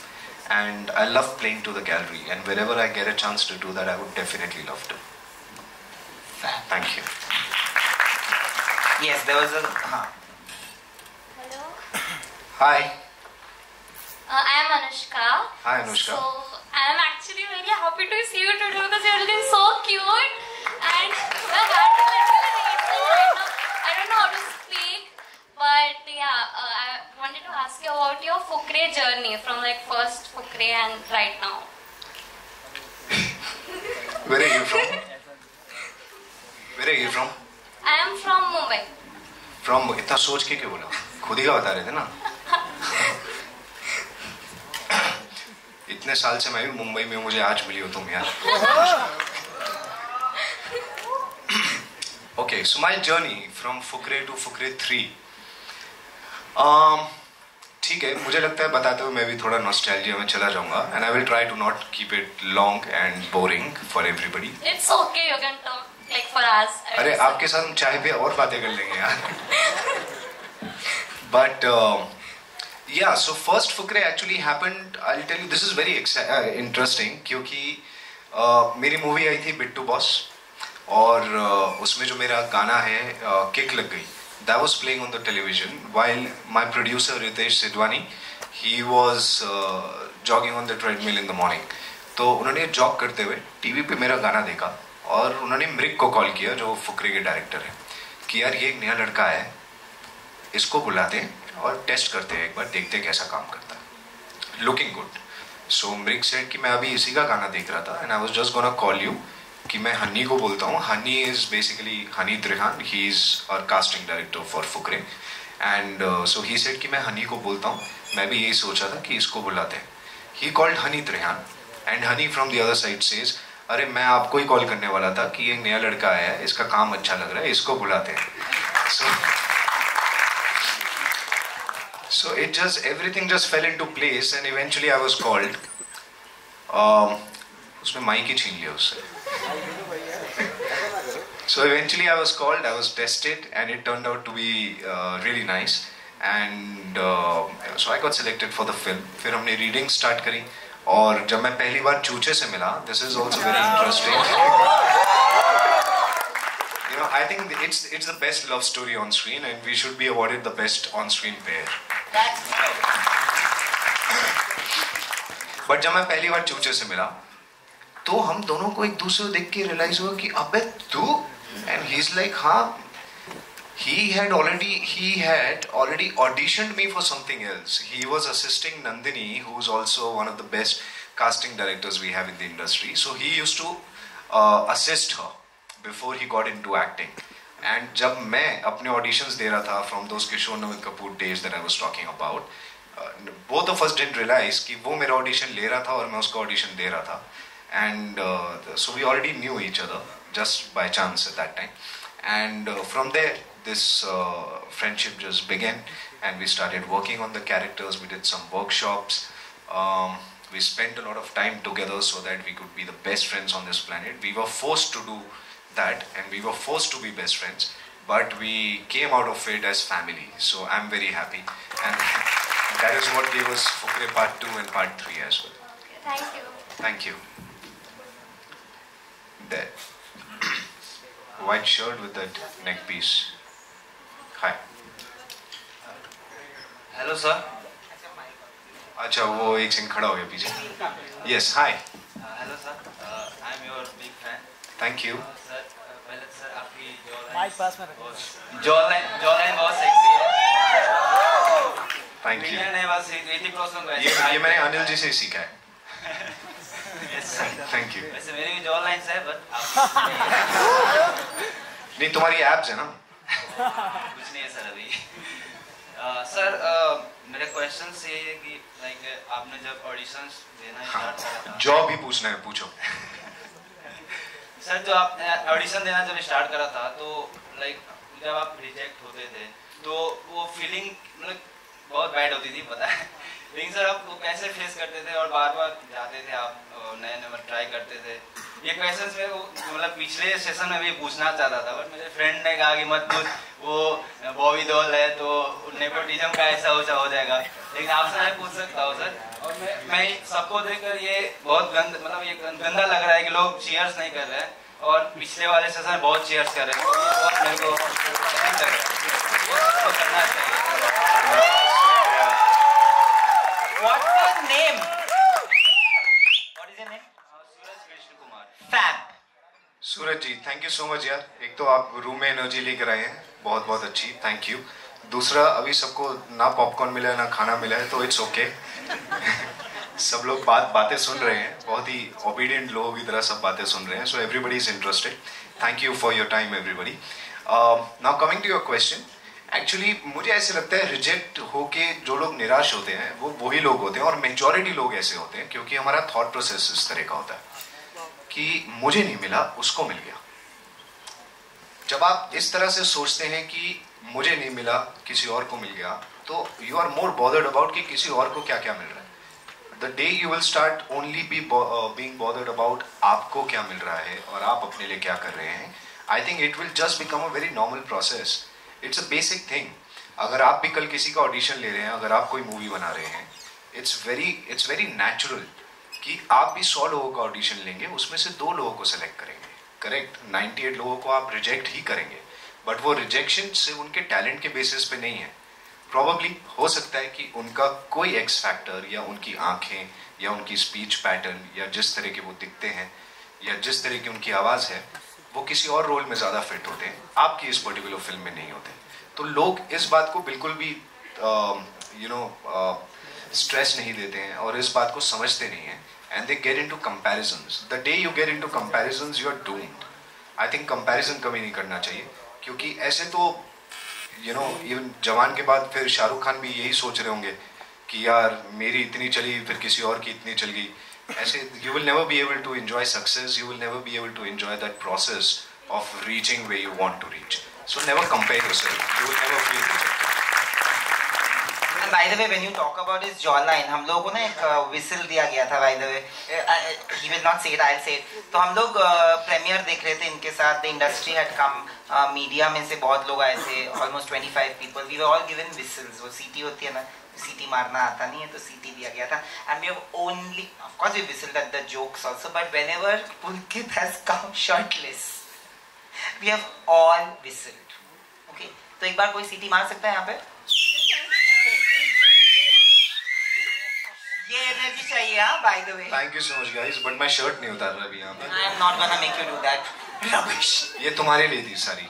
and I love playing to the gallery, and wherever I get a chance to do that, I would definitely love to. Thank you. Yes, there was a... Hello. Hi. I am Anushka. Hi Anushka. So I am actually very happy to see you today because you are looking so cute and my heart is literally racing. I don't know how to speak, but yeah, I wanted to ask you about your Fukre journey from like first Fukre and right now. Where are you from? Where are you from? I am from Mumbai. From इतना सोच के क्यों बोला? खुद ही का बता रहे थे ना. इतने साल से मैं भी मुंबई में, मुझे आज मिली हो तुम यार. Okay, so my journey from Fukre to Fukre 3. ठीक है, मुझे लगता है बताते हुए मैं भी थोड़ा नॉस्टैल्जिया में चला जाऊंगा and I will try to not keep it long and boring for everybody. It's okay, you can talk like for us. अरे आपके साथ हम चाय पे और बातें कर लेंगे यार. But yeah, so first Fukre actually happened. I'll tell you, this is very interesting क्योंकि मेरी मूवी आई थी बिट्टू बॉस और उसमें जो मेरा गाना है किक लग गई, that was playing on the television while my producer Ritesh Sidwani, he was jogging on the treadmill in the morning. तो उन्होंने जॉग करते हुए टीवी पे मेरा गाना देखा और उन्होंने मृग को कॉल किया जो फुकरे के डायरेक्टर है कि यार ये एक नया लड़का है, इसको बुलाते हैं और टेस्ट करते हैं, एक बार देखते हैं कैसा काम करता है. Looking good. सो मृग सेड कि मैं अभी इसी का गाना देख रहा था and I was just gonna call you कि मैं हनी को बोलता हूँ. Honey is basically Honey Trehan, he is our casting director for Fukrey. And so he said कि मैं हनी को बोलता हूँ, मैं भी यही सोचा था कि इसको बुलाते हैं. He called Honey Trehan and Honey from the other side says अरे मैं आपको ही कॉल करने वाला था कि एक नया लड़का आया है, इसका काम अच्छा लग रहा है, इसको बुलाते हैं. So it just, everything just fell into place and eventually I was called. उसमें माइक ही छीन लिया उससे. So eventually I was called, I was tested and it turned out to be really nice and so I got selected for the film. फिर हमने reading start करी और जब मैं पहली बार चूचे से मिला, this is also very interesting. You know, I think it's the best love story on screen and we should be awarded the best on-screen pair. But जब मैं पहली बार चूचे से मिला तो हम दोनों को एक दूसरे को देख के रियलाइज हुआ कि अबे तू, and he's like हाँ, he had already auditioned me for something else. He was assisting Nandini, who is also one of the best casting directors we have in the industry. So he used to assist her before he got into acting. And जब मैं अपने auditions दे रहा था from those Kishore Navid Kapoor days that I was talking about, both of us didn't realize कि वो मेरा audition ले रहा था और मैं उसका audition दे रहा था. And so we already knew each other just by chance at that time. And from there, this friendship just began and we started working on the characters. We did some workshops. We spent a lot of time together so that we could be the best friends on this planet. We were forced to do that and we were forced to be best friends, but we came out of it as family. So I'm very happy and that is what gave us Fukre Part 2 and Part 3 as well. Thank you. Thank you. There. white shirt with that neck piece. Hi. Hello sir. अच्छा वो एक second खड़ा हो गया पीछे. Yes, hi. Hello sir. I'm your big fan. Thank you. Sir, पहले sir आपकी mic पास में रखो. जॉलाइन बहुत सेक्सी है. Thank you. मैंने बस 80% ये मैंने अनिल जी से सीखा है. Thank you. वैसे मेरी भी जॉलाइन है बट नहीं तुम्हारी एब्स है ना. कुछ नहीं है सर अभी. सर मेरे क्वेश्चन ये है कि लाइक आपने जब ऑडिशंस देना स्टार्ट करा था. जॉब भी पूछना है पूछो. सर जो आपने ऑडिशन देना जब स्टार्ट करा था तो लाइक जब आप रिजेक्ट होते थे तो वो फीलिंग मतलब बहुत बैड होती थी पता है. लेकिन सर आप कैसे फेस करते थे और बार बार जाते थे आप नए नंबर ट्राई करते थे. ये क्वेश्चन में मतलब पिछले सेशन में भी पूछना चाहता था बट मेरे फ्रेंड ने कहा कि मत पूछ वो बॉबी देओल है तो नेपोटिज्म का ऐसा हो जाएगा. लेकिन आपसे मैं पूछ सकता हूँ सर. और मैं सबको देखकर ये बहुत मतलब ये गंदा लग रहा है कि लोग चीयर्स नहीं कर रहे हैं और पिछले वाले सेशन में बहुत चीयर्स कर रहे हैं. बहुत मेरे को करना चाहिए. What's your name? What is your name? Suraj Krishna Kumar. Fab. Suraj ji thank you so much यार. एक तो आप रूम में एनर्जी लेकर आए हैं बहुत बहुत अच्छी. Thank you. दूसरा अभी सबको ना पॉपकॉर्न मिला है ना खाना मिला है तो इट्स ओके. सब लोग बातें सुन रहे हैं. बहुत ही ओबीडियंट लोगों की तरह सब बातें सुन रहे हैं. So everybody is interested. Thank you for your time everybody. Now coming to your question. Actually मुझे ऐसे लगता है रिजेक्ट होके जो लोग निराश होते हैं वो वही लोग होते हैं और मेजॉरिटी लोग ऐसे होते हैं क्योंकि हमारा थॉट प्रोसेस इस तरह का होता है कि मुझे नहीं मिला उसको मिल गया. जब आप इस तरह से सोचते हैं कि मुझे नहीं मिला किसी और को मिल गया तो you are more bothered about कि किसी और को क्या क्या मिल रहा है. The day you will start only being bothered about आपको क्या मिल रहा है और आप अपने लिए क्या कर रहे हैं. I think it will just become a very normal process. It's a basic thing. अगर आप भी कल किसी का ऑडिशन ले रहे हैं अगर आप कोई मूवी बना रहे हैं इट्स वेरी नेचुरल कि आप भी 100 लोगों का ऑडिशन लेंगे उसमें से 2 लोगों को सेलेक्ट करेंगे. करेक्ट. 98 लोगों को आप रिजेक्ट ही करेंगे बट वो रिजेक्शन से उनके टैलेंट के बेसिस पे नहीं है. प्रॉबली हो सकता है कि उनका कोई एक्स फैक्टर या उनकी आंखें या उनकी स्पीच पैटर्न या जिस तरह के वो दिखते हैं या जिस तरह की उनकी आवाज़ है वो किसी और रोल में ज़्यादा फिट होते हैं आपकी इस पर्टिकुलर फिल्म में नहीं होते. तो लोग इस बात को बिल्कुल भी स्ट्रेस नहीं देते हैं और इस बात को समझते नहीं हैं. And they get into comparisons. The day you get into comparisons you are doomed. I think comparison कभी नहीं करना चाहिए क्योंकि ऐसे तो इवन जवान के बाद फिर शाहरुख खान भी यही सोच रहे होंगे कि यार मेरी इतनी चली फिर किसी और की इतनी चल गई. ऐसे you will never be able to enjoy success. You will never be able to enjoy that process of reaching where you want to reach. So never compare yourself. You will never feel rejected. And by the way, when you talk about his jawline, हम लोगों को ना एक whistle दिया गया था. By the way, he will not say it. I'll say it. तो हम लोग premiere देख रहे थे इनके साथ. The industry had come. Media में से बहुत लोग आए थे. Almost 25 people. We were all given whistles. वो सीटी होती है ना. सीटी मारना आता नहीं है तो सीटी दिया गया था. And we have only, of course, we whistled at the jokes also. But whenever Pulkit has come shirtless, we have all whistled. Okay. तो एक बार कोई सीटी मार सकता है यहाँ पे? ये एनर्जी चाहिए हाँ. By the way. Thank you so much guys. But my shirt नहीं उतार रहा अभी यहाँ पे. I am not gonna make you do that. Rubbish. ये तुम्हारे लिए थी सारी.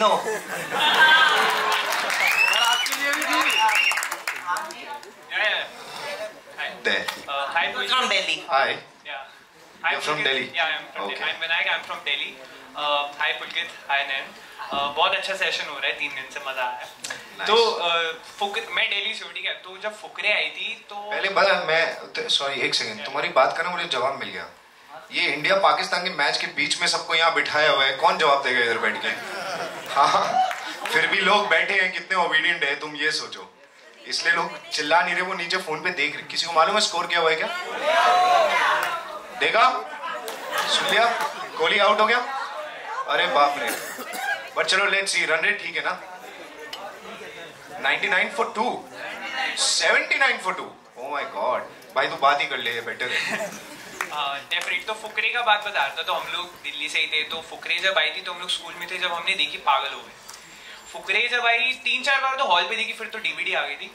No. There. Hi, from Delhi. Hi. Yeah. You're from Delhi. Yeah, I'm from Okay. Delhi. I'm Vinayak. I'm from Delhi. Hi Pulkit. Hi Nayan. बहुत अच्छा session हो रहा है. 3 दिन से मजा आया. तो मैं दिल्ली से उठी गया. तो जब फुकरे आई थी तो पहले बता मैं सॉरी एक सेकंड तुम्हारी बात करना मुझे जवाब मिल गया. ये इंडिया पाकिस्तान के मैच के बीच में सबको यहाँ बिठाया हुआ है. कौन जवाब देगा इधर बैठ के? हाँ फिर भी लोग बैठे हैं कितने ओबीडियंट है तुम ये सोचो. इसलिए लोग चिल्ला नहीं रहे. वो नीचे फोन पे देख रहे. किसी को मालूम है स्कोर क्या हुआ है क्या? देखा? सुन लिया? कोहली आउट हो गया. अरे बाप रे. बट चलो लेट्स सी. रन रेट ठीक है ना? 99 for 2. 79 for 2. Oh my God. भाई तू बात ही कर ले बेटर है. डेफिनेट। तो फुकरे का बात बता रहा था, तो हम लोग दिल्ली से ही थे, तो फुकरे जब आई थी तो हम लोग स्कूल में थे, जब हमने देखी पागल हो गए। फुकरे जब आई 3-4 बार तो हॉल पे देखी, फिर तो डीवीडी आ गई थी,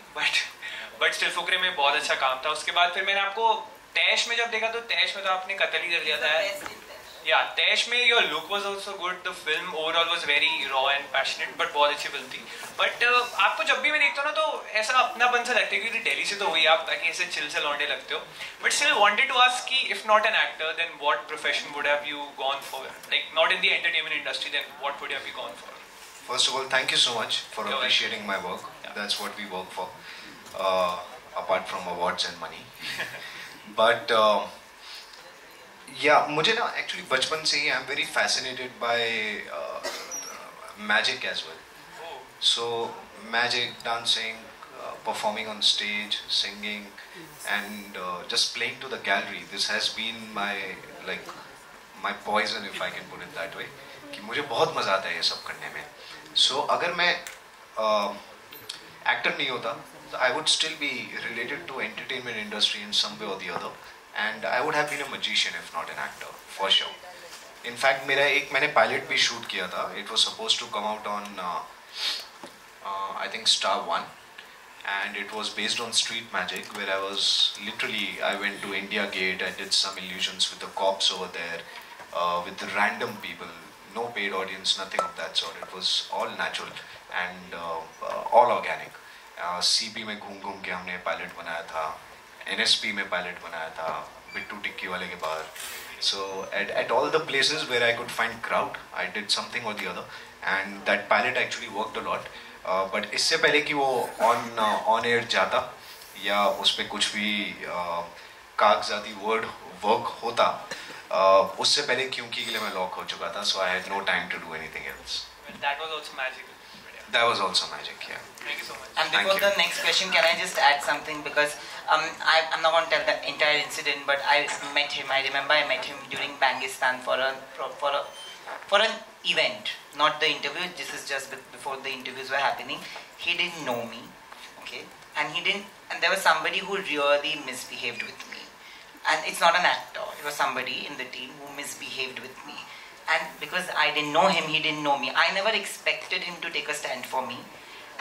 बट स्टिल फुकरे में बहुत अच्छा काम था। उसके बाद फिर मैंने आपको तैश में जब देखा, तो तैश में तो आपने कत्ल ही कर दिया था। या तैश में your look was also good, the film overall was very raw and passionate, but बहुत अच्छी फिल्म थी। बट आपको जब भी मैं देखता हूँ ना, तो ऐसा अपनापन सा लगता है, क्योंकि दिल्ली से तो हुई आप, ताकि ऐसे चिल से लौंडे लगते हो। But still wanted to ask कि if not an actor, then what profession would have you gone for? Like not in the entertainment industry, then what would have you gone for? First of all, thank you so much for appreciating my work. That's what we work for, apart from awards and money. But yeah, मुझे ना actually बचपन से ही I'm very fascinated by magic as well. So magic, dancing, performing on stage, singing, and just playing to the gallery. This has been my poison, if I can put it that way. कि मुझे बहुत मजा आता है ये सब करने में. So अगर मैं एक्टर नहीं होता, तो I would still be related to entertainment industry in some way or the other, and I would have been a magician if not an actor, for sure. In fact, मैंने pilot भी shoot किया था. It was supposed to come out on I think Star 1, and it was based on street magic, where I went to India Gate, I did some illusions with the cops over there, with the random people. No paid audience, nothing of that sort. It was all natural and all organic. CP में घूम के हमने pilot बनाया था, NSP में pilot बनाया था, बिट्टू टिक्की वाले के बाहर. So at all the places where I could find crowd, I did something or the other, and that pilot actually worked a lot. But इससे पहले कि वो on air जाता या उस पे कुछ भी कागजाती वर्क होता, उससे पहले क्योंकि के लिए मैं लॉक हो चुका था, so I had no time to do anything else. But that was also magic. That was also magic, yeah. Thank you so much. And before the next question, can I just add something? Because I'm not going to tell the entire incident, but I met him. I remember I met him during Bangistan for an event, not the interview. This is just before the interviews were happening. He didn't know me, okay, and there was somebody who really misbehaved with me. And it's not an actor, it was somebody in the team who misbehaved with me. And because I didn't know him, he didn't know me. I never expected him to take a stand for me.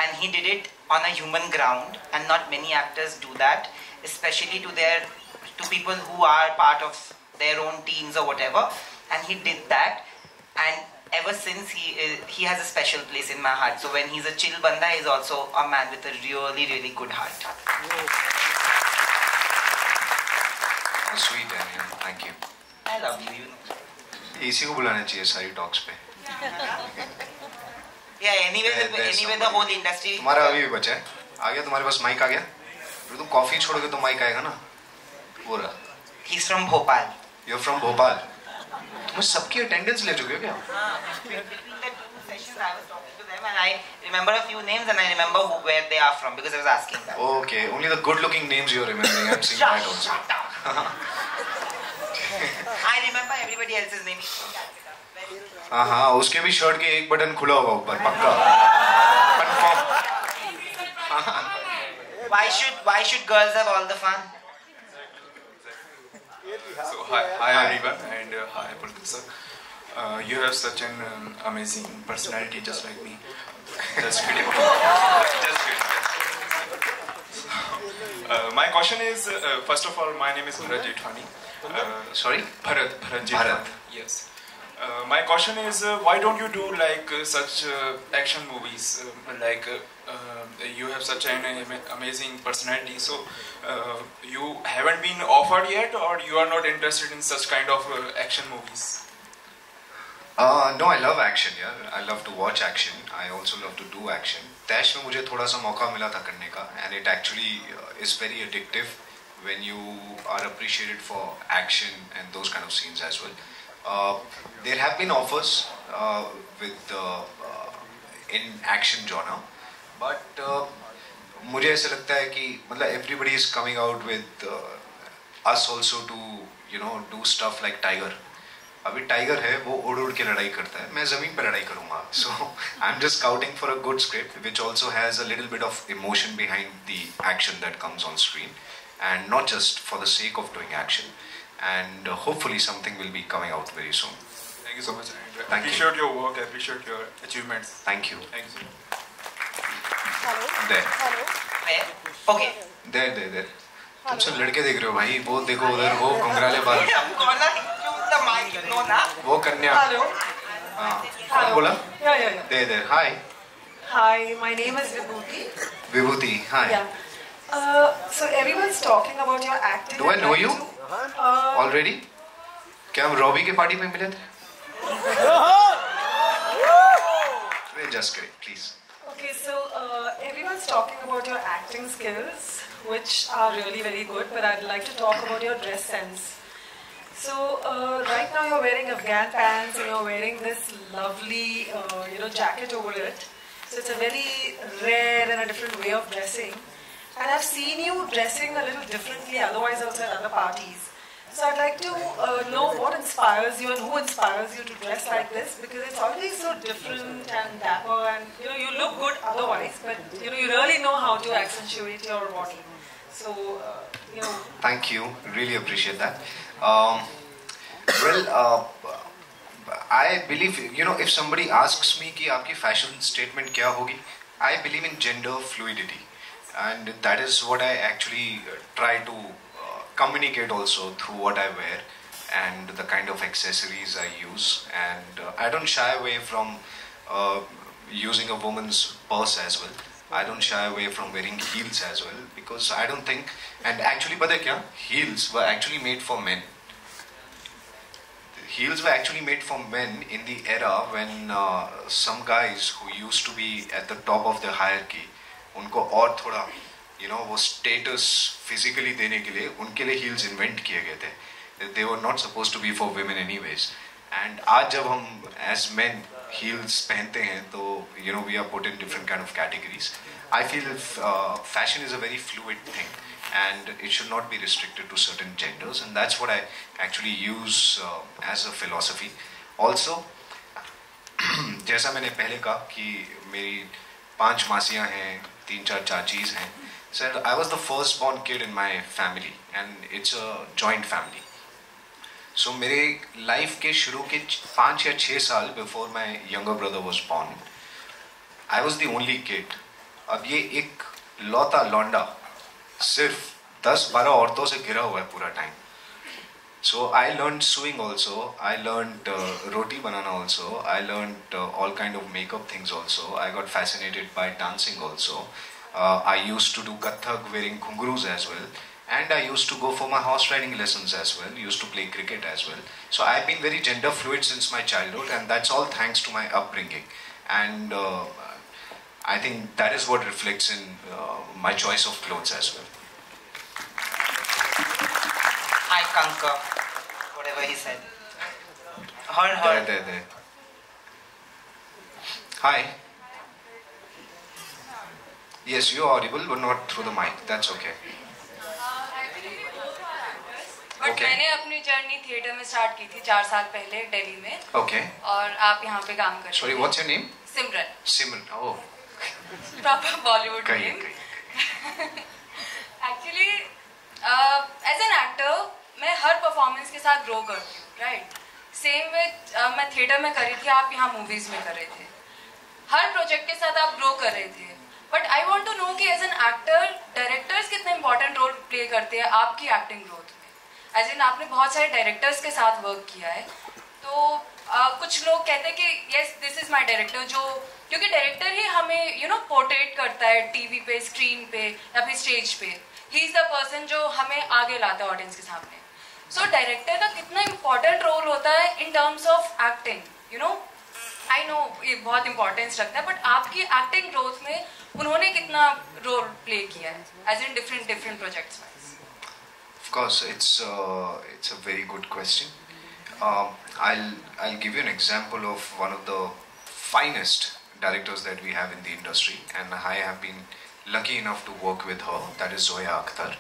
And he did it on a human ground, and not many actors do that, especially to people who are part of their own teams or whatever. And he did that, and ever since he has a special place in my heart. So when he's a chill banda, he's also a man with a really, really good heart. Sweet, Daniel. Thank you. I love you. इसी को बुलाना चाहिए सारी talks पे. Yeah, anyway the whole industry. तुम्हारा अभी भी बचा है. आ गया तुम्हारे पास माइक आ गया. फिर तुम कॉफी छोड़ोगे तो माइक आएगा ना. पूरा. He's from Bhopal. You're from Bhopal. तुम सबकी अटेंडेंस ले चुके हो क्या? Between the 2 sessions I was talking to them, and I remember a few names, and I remember where they are from because I was asking them. Okay, only the good-looking names you're remembering. I'm seeing that also. I remember everybody else's name. हाँ, उसके भी shirt के एक button खुला होगा ऊपर, पक्का. Confirm. Why should girls have all the fun? So hi everyone, and hi Pulkit sir. You have such an amazing personality, just like me. Just kidding. Just kidding. My question is, first of all, my name is Bharat Jethwani. Sorry? Bharat Jethwani. Yes. My question is, why don't you do like such action movies? You have such an amazing personality, so you haven't been offered yet, or you are not interested in such kind of action movies? No, I love action, yeah. I love to watch action. I also love to do action. Taish में मुझे थोड़ा सा मौका मिला था करने का, and it actually is very addictive when you are appreciated for action and those kind of scenes as well. There have been offers with in action genre, but मुझे ऐसा लगता है कि मतलब everybody is coming out with us also to do stuff like Tiger. अभी tiger है, वो उड़ के लड़ाई करता है, मैं जमीन पर लड़ाई करूंगा. So I'm just scouting for a good script which also has a little bit of emotion behind the action that comes on screen, and not just for the sake of doing action. and hopefully something will be coming out very soon. Thank you so much. And Thank you. appreciate your work. Appreciate your achievements. Thank you. Thank you. There. Okay. there. तुम सब लड़के देख रहे हो भाई, वो देखो उधर, वो घुंघराले बाल, वो कन्या। हाँ, कौन बोला? there. Hi, my name is Vibhuti. Vibhuti, hi. Yeah. So everyone's talking about your acting. Do I know you already? क्या हम रॉबी के पार्टी में मिले थे? Just kidding, please. Okay, so everyone's talking about your acting skills, which are really very good, but I'd like to talk about your dress sense. So right now you're wearing Afghan pants and you're wearing this lovely, jacket over it. So it's a very rare and a different way of dressing. And I've seen you dressing a little differently otherwise also at other parties. So I'd like to know what inspires you and who inspires you to dress like this, because it's always so different and dapper, and you look good otherwise, but you really know how to accentuate your body. So Thank you, really appreciate that. I believe, if somebody asks me कि आपकी fashion statement क्या होगी, I believe in gender fluidity, and that is what I actually try to communicate also through what I wear and the kind of accessories I use, and I don't shy away from using a woman's purse as well. I don't shy away from wearing heels as well, because I don't think, and actually पता है क्या, heels were actually made for men. Heels were actually made for men in the era when some guys who used to be at the top of the hierarchy, उनको और थोड़ा वो status physically देने के लिए उनके लिए heels invent किए गए थे. They were not supposed to be for women anyways. And आज जब हम as men heels पहनते हैं तो we are put in different kind of categories. I feel fashion is a very fluid thing, and it should not be restricted to certain genders, and that's what I actually use as a philosophy. Also, जैसा मैंने पहले कहा कि मेरी 5 मासियाँ हैं, 3-4 चाचीज़ हैं. So I was the first born kid in my family, and it's a joint family. So मेरे life के शुरू के 5 या 6 साल before my younger brother was born, I was the only kid. अब ये एक लौता लौंडा सिर्फ 10-12 औरतों से घिरा हुआ है पूरा time. So I learned sewing also, I learned roti banana also, I learned all kind of makeup things also. I got fascinated by dancing also. I used to do Kathak wearing khungrus as well, and I used to go for my horse riding lessons as well, used to play cricket as well. So I've been very gender fluid since my childhood, and that's all thanks to my upbringing. And I think that is what reflects in my choice of clothes as well. I concur, whatever he said. Her. There. Hi. Yes, you're audible, but not through the mic. That's okay. But मैंने अपनी journey theatre में start की थी 4 साल पहले दिल्ली में. Okay. और आप यहाँ पे काम कर रहे हैं. Sorry, what's your name? Simran. Simran. Oh. Proper Bollywood name. Actually, as an actor, मैं हर परफॉर्मेंस के साथ ग्रो करती हूँ, राइट? सेम विद मैं थिएटर में कर रही थी, आप यहाँ मूवीज में कर रहे थे. हर प्रोजेक्ट के साथ आप ग्रो कर रहे थे. But I want to know कि एज एन एक्टर डायरेक्टर्स कितना इंपॉर्टेंट रोल प्ले करते हैं आपकी एक्टिंग ग्रोथ में. एज इन आपने बहुत सारे डायरेक्टर्स के साथ वर्क किया है, तो कुछ लोग कहते हैं कि yes this is my director, जो क्योंकि डायरेक्टर ही हमें पोर्ट्रेट करता है टीवी पे, स्क्रीन पे या फिर स्टेज पे. ही इज द पर्सन जो हमें आगे लाता है ऑडियंस के सामने. सो डायरेक्टर का कितना इंपॉर्टेंट रोल होता है in terms of acting. I know ये बहुत इंपॉर्टेंस रखता है, बट आपकी एक्टिंग ग्रोथ में उन्होंने कितना रोल प्ले किया है एज इन डिफरेंट प्रोजेक्ट्स में? Of course, it's a very good question. I'll give you an example of one of the finest directors that we have in the industry, and I have been lucky enough to work with her. That is Zoya Akhtar.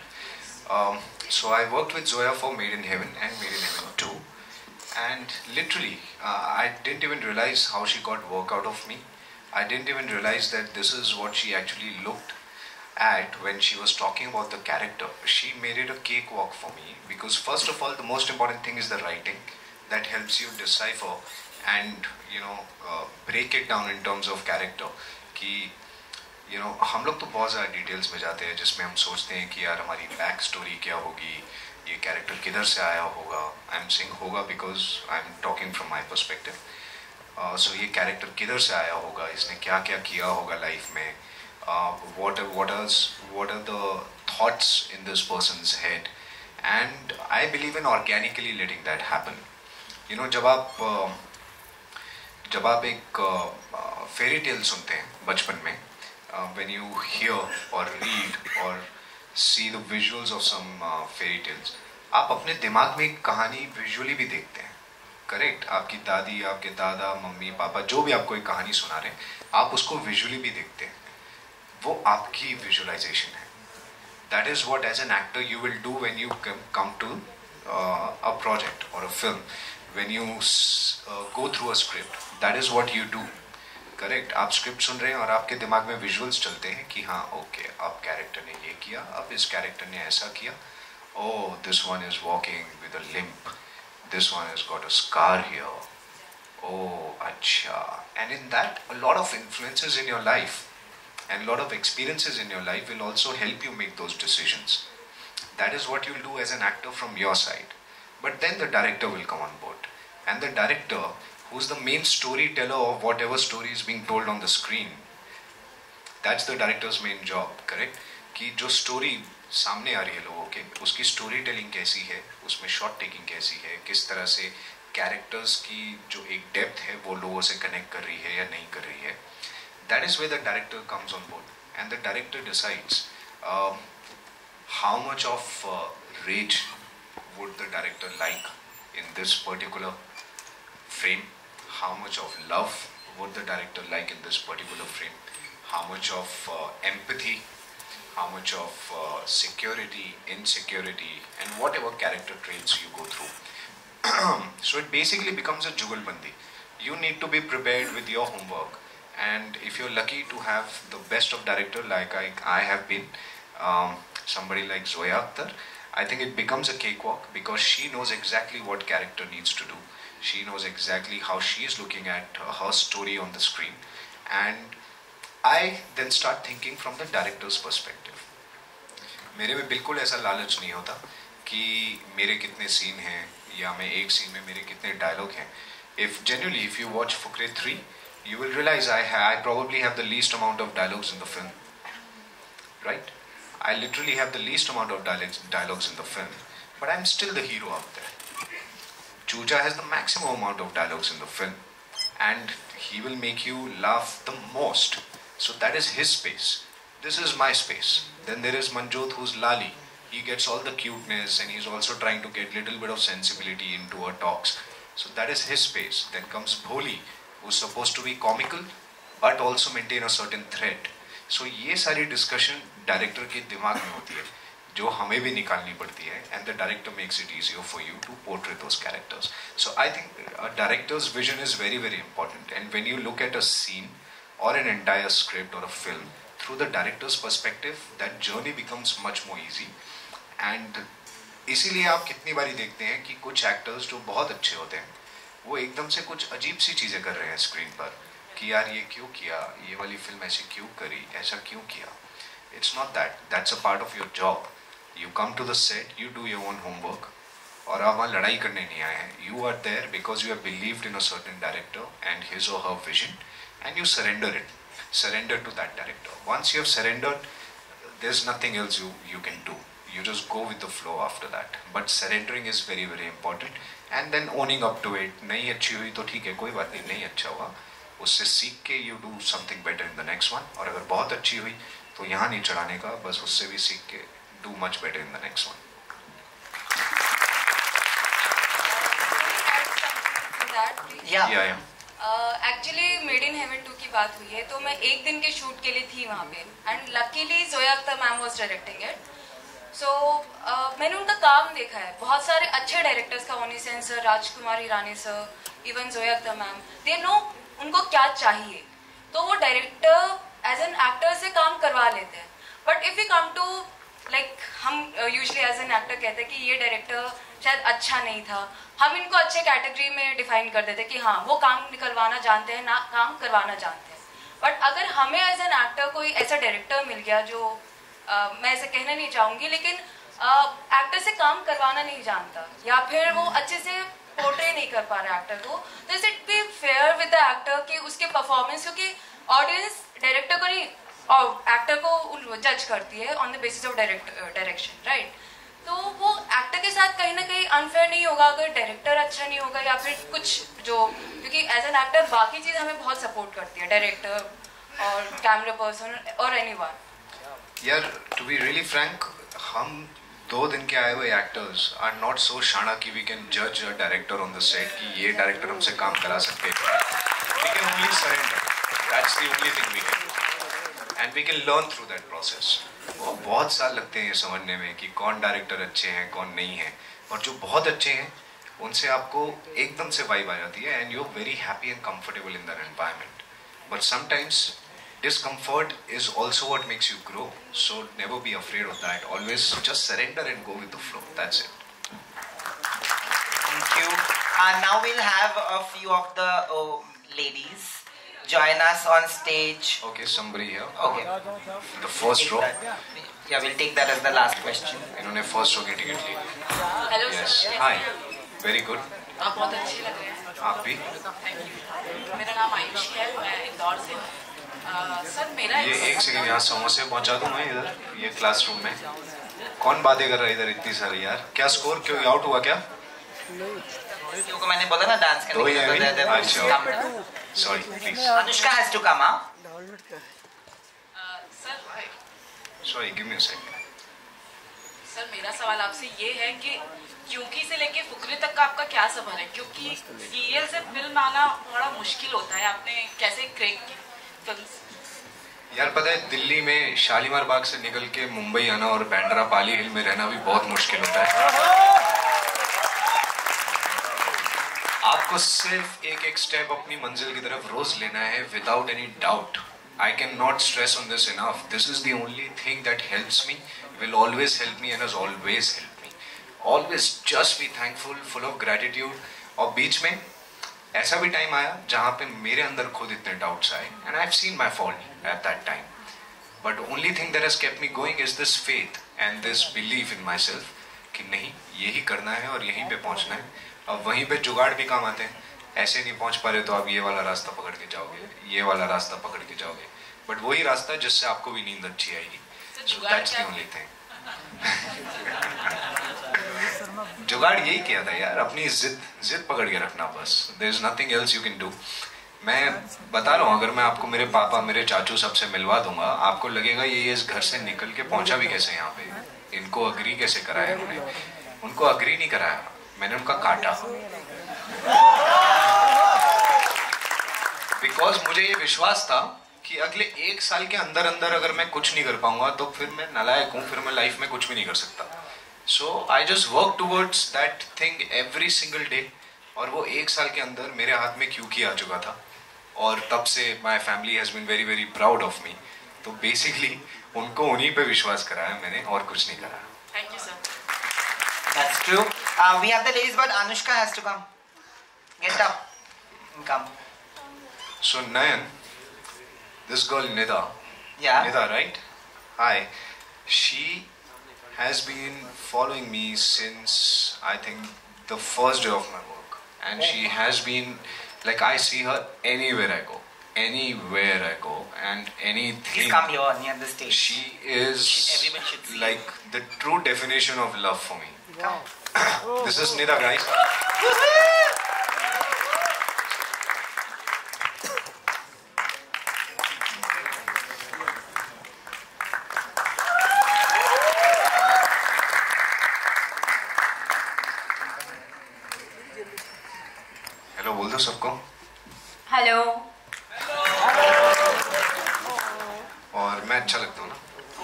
So I worked with Zoya for Made in Heaven and Made in Heaven 2, and literally I didn't even realize how she got work out of me. I didn't even realize that this is what she actually looked. at when she was talking about the character, she made it a cakewalk for me, because first of all, the most important thing is the writing that helps you decipher and break it down in terms of character. कि हम लोग तो बहुत ज़्यादा details में जाते हैं जिसमें हम सोचते हैं कि यार हमारी बैक स्टोरी क्या होगी, ये कैरेक्टर किधर से आया होगा. आई एम सेइंग होगा because I am talking from my perspective. So ये कैरेक्टर किधर से आया होगा, इसने क्या क्या किया होगा लाइफ में, what are the thoughts in this person's head, and I believe in organically letting that happen. जब आप एक फेरी टेल सुनते हैं बचपन में, when you hear or read or see the visuals of some fairy tales, आप अपने दिमाग में एक कहानी विजुअली भी देखते हैं. करेक्ट? आपकी दादी, आपके दादा, मम्मी, पापा जो भी आपको एक कहानी सुना रहे हैं, आप उसको विजुअली भी देखते हैं. वो आपकी विजुअलाइजेशन है. That is what as an actor you will do when you come to a project or a film. When you go through a script, that is what you do. Correct? आप script सुन रहे हैं और आपके दिमाग में visuals चलते हैं कि हाँ ओके, अब कैरेक्टर ने ये किया, अब इस कैरेक्टर ने ऐसा किया, oh this one is walking with a limp, this one has got a scar here, oh अच्छा. And in that a lot of influences in your life and a lot of experiences in your life will also help you make those decisions. That is what you'll do as an actor from your side. But then the director will come on board, and the director, who's the main storyteller of whatever story is being told on the screen, that's the director's main job. Correct? कि जो story सामने आ रही है लोगों के, उसकी story telling कैसी है, उसमें shot taking कैसी है, किस तरह से characters की जो एक depth है वो लोगों से connect कर रही है या नहीं कर रही है. That is where the director comes on board, and the director decides how much of rage would the director like in this particular frame, how much of love would the director like in this particular frame, how much of empathy, how much of security, insecurity, and whatever character traits you go through. So it basically becomes a jugalbandi. You need to be prepared with your homework. And if you're lucky to have the best of director like I have been, somebody like Zoya Akhtar, I think it becomes a cakewalk, because she knows exactly what character needs to do. She knows exactly how she is looking at her story on the screen. And I then start thinking from the director's perspective. मेरे में बिल्कुल ऐसा लालच नहीं होता कि मेरे कितने सीन हैं या मैं एक सीन में मेरे कितने डायलॉग हैं. If you watch Fukre 3, you will realize I probably have the least amount of dialogues in the film. Right? I literally have the least amount of dialogues in the film, but I'm still the hero out there. Chuja has the maximum amount of dialogues in the film, and he will make you laugh the most. So that is his space. This is my space. Then there is Manjot, who's Lali. He gets all the cuteness, and he's also trying to get little bit of sensibility into her talks. So that is his space. Then comes Bholi, who's supposed to be comical but also maintain a certain threat. So ये सारी discussion director के दिमाग में होती है, जो हमें भी निकालनी पड़ती है, and the director makes it easier for you to portray those characters. So I think a director's vision is very, very important. And when you look at a scene or an entire script or a film through the director's perspective, that journey becomes much more easy. And इसीलिए आप कितनी बारी देखते हैं कि कुछ actors जो बहुत अच्छे होते हैं वो एकदम से कुछ अजीब सी चीज़ें कर रहे हैं स्क्रीन पर कि यार ये क्यों किया, ये वाली फिल्म ऐसे क्यों करी, ऐसा क्यों किया. It's not that. That's a part of your job. You come to the set, you do your own homework. और आप वहाँ लड़ाई करने नहीं आए हैं. You are there because you have believed in a certain director and his or her vision, and you surrender it. Surrender to that director. Once you have surrendered, there's nothing else you can do. You just go with the flow after that. But surrendering is very, very important. And then owning up to it. नहीं अच्छी हुई तो ठीक है, कोई बात नहीं, नहीं अच्छा हुआ, उससे सीख के you do something better in the next one. और अगर बहुत अच्छी हुई तो यहाँ नहीं चढ़ाने का, बस उससे भी सीख के do much better in the next one. Yeah. Actually made in heaven 2 की बात हुई है, तो मैं एक दिन के शूट के लिए थी वहाँ पे, and luckily Zoya Akhtar ma'am was directing it. So मैंने उनका काम देखा है, बहुत सारे अच्छे डायरेक्टर्स का, ओनी Sen sir, Rajkumar Hirani sir, even Zoya Akhtar ma'am, they know उनको क्या चाहिए, तो वो डायरेक्टर एज एन एक्टर से काम करवा लेते हैं. But if you come to like हम यूजली एज एन एक्टर कहते हैं कि ये डायरेक्टर शायद अच्छा नहीं था, हम इनको अच्छे कैटेगरी में डिफाइन कर देते कि हाँ वो काम निकलवाना जानते हैं ना काम करवाना जानते हैं। बट अगर हमें एज एन एक्टर कोई ऐसा डायरेक्टर मिल गया जो मैं ऐसे कहना नहीं चाहूँगी लेकिन एक्टर से काम करवाना नहीं जानता या फिर वो अच्छे से पोर्ट्रे नहीं कर पा रहा एक्टर को, तो is it be fair with the actor कि उसके परफॉर्मेंस, क्योंकि ऑडियंस डायरेक्टर को नहीं और एक्टर को जज करती है on the basis of direction, right? तो वो एक्टर के साथ कहीं ना कहीं अनफेयर नहीं होगा अगर डायरेक्टर अच्छा नहीं होगा या फिर कुछ जो, क्योंकि एज एन एक्टर बाकी चीज़ हमें बहुत सपोर्ट करती है, डायरेक्टर और कैमरा पर्सन और एनीवन। यार टू बी रियली फ्रैंक, हम 2 दिन के आए हुए एक्टर्स आर नॉट सो शाना कि वी कैन जज a director on the set कि ये डायरेक्टर हमसे काम करा सकते हैं। We can only surrender, that's the only thing we can, and we can learn through that process. वो बहुत साल लगते हैं ये समझने में कि कौन डायरेक्टर अच्छे हैं कौन नहीं है, और जो बहुत अच्छे हैं उनसे आपको एकदम से वाइब आ जाती है and you are very happy and comfortable in that environment. But sometimes discomfort is also what makes you grow, so never be afraid of that. Always just surrender and go with the flow. That's it. Thank you. Now we'll have a few of the ladies join us on stage. Okay, somebody here. Okay. The first row. Yeah, we'll take that as the last question. इन्होंने first row की ticket ली। Hello Yes. sir. Hi. Very good. आप बहुत अच्छे लग रहे हैं। आप भी। मेरा नाम आयुष है, मैं इंदौर से हूँ। सर मेरा ये एक सेकंड यहाँ समोसे पहुँचा दूँ मैं इधर ये क्लासरूम में। कौन बातें कर रहा है इधर इतनी सारी यार? क्या स्कोर, क्यों आउट हुआ क्या? को मैंने बोला ना डांस करने के लिए। अच्छा sorry please. Anushka has to come. Sorry give me a second. Sir मेरा सवाल आपसे ये है कि क्योंकि से लेके फुकरे तक का आपका क्या सफर है, क्योंकि सीरियल से फिल्म आना बड़ा मुश्किल होता है, आपने कैसे क्रैक की फिल्म? यार पता है दिल्ली में शालीमार बाग से निकल के मुंबई आना और बैंड्रा पाली हिल में रहना भी बहुत मुश्किल होता है। आपको सिर्फ एक एक स्टेप अपनी मंजिल की तरफ रोज लेना है without any doubt. I cannot stress on this enough. This is the only thing that helps me, will always help me and has always helped me. Always just be thankful, full of gratitude. और बीच में ऐसा भी time आया जहाँ पे मेरे अंदर खुद इतने डाउट्स आए and I've seen my fault at that time. But only thing that has kept me going is this faith and this belief in myself कि नहीं यही करना है और यहीं पे पहुँचना है। अब वहीं पे जुगाड़ भी काम आते हैं। ऐसे नहीं पहुंच पा रहे तो आप ये वाला रास्ता पकड़ के जाओगे, ये वाला रास्ता पकड़ के जाओगे, बट वही रास्ता जिससे आपको भी नींद अच्छी आएगी। That's the only thing. जुगाड़ यही किया था यार, अपनी जिद पकड़ के रखना बस। There is nothing else you can do. मैं बता रहा हूँ अगर मैं आपको मेरे पापा मेरे चाचू सबसे मिलवा दूंगा आपको लगेगा ये इस घर से निकल के पहुंचा भी कैसे यहाँ पे, इनको अग्री कैसे कराया उन्होंने। उनको अग्री नहीं कराया, मैंने उनका काटा। बिकॉज मुझे ये विश्वास था कि अगले 1 साल के अंदर अंदर अगर मैं कुछ नहीं कर पाऊंगा तो फिर मैं नालायक हूँ, फिर मैं लाइफ में कुछ भी नहीं कर सकता। So I just work towards that thing every single day. और वो 1 साल के अंदर मेरे हाथ में क्योंकि आ चुका था और तब से my family has been very very proud of me. तो बेसिकली उनको उन्हीं पे विश्वास कराया मैंने और कुछ नहीं करा। Thank you sir. That's true. We have the ladies, but Anushka has to come. Get up and come. So Nayan, this girl Nida. Yeah. Nida, right? Hi. She has been following me since I think the first day of my work, and she has been like I see her anywhere I go. Anywhere I go and anything. Please come here near the stage. She is everyone should see like the true definition of love for me. Come. This is Nida, guys. Hello बोल दो सबको। Hello. और मैं अच्छा लगता हूँ ना?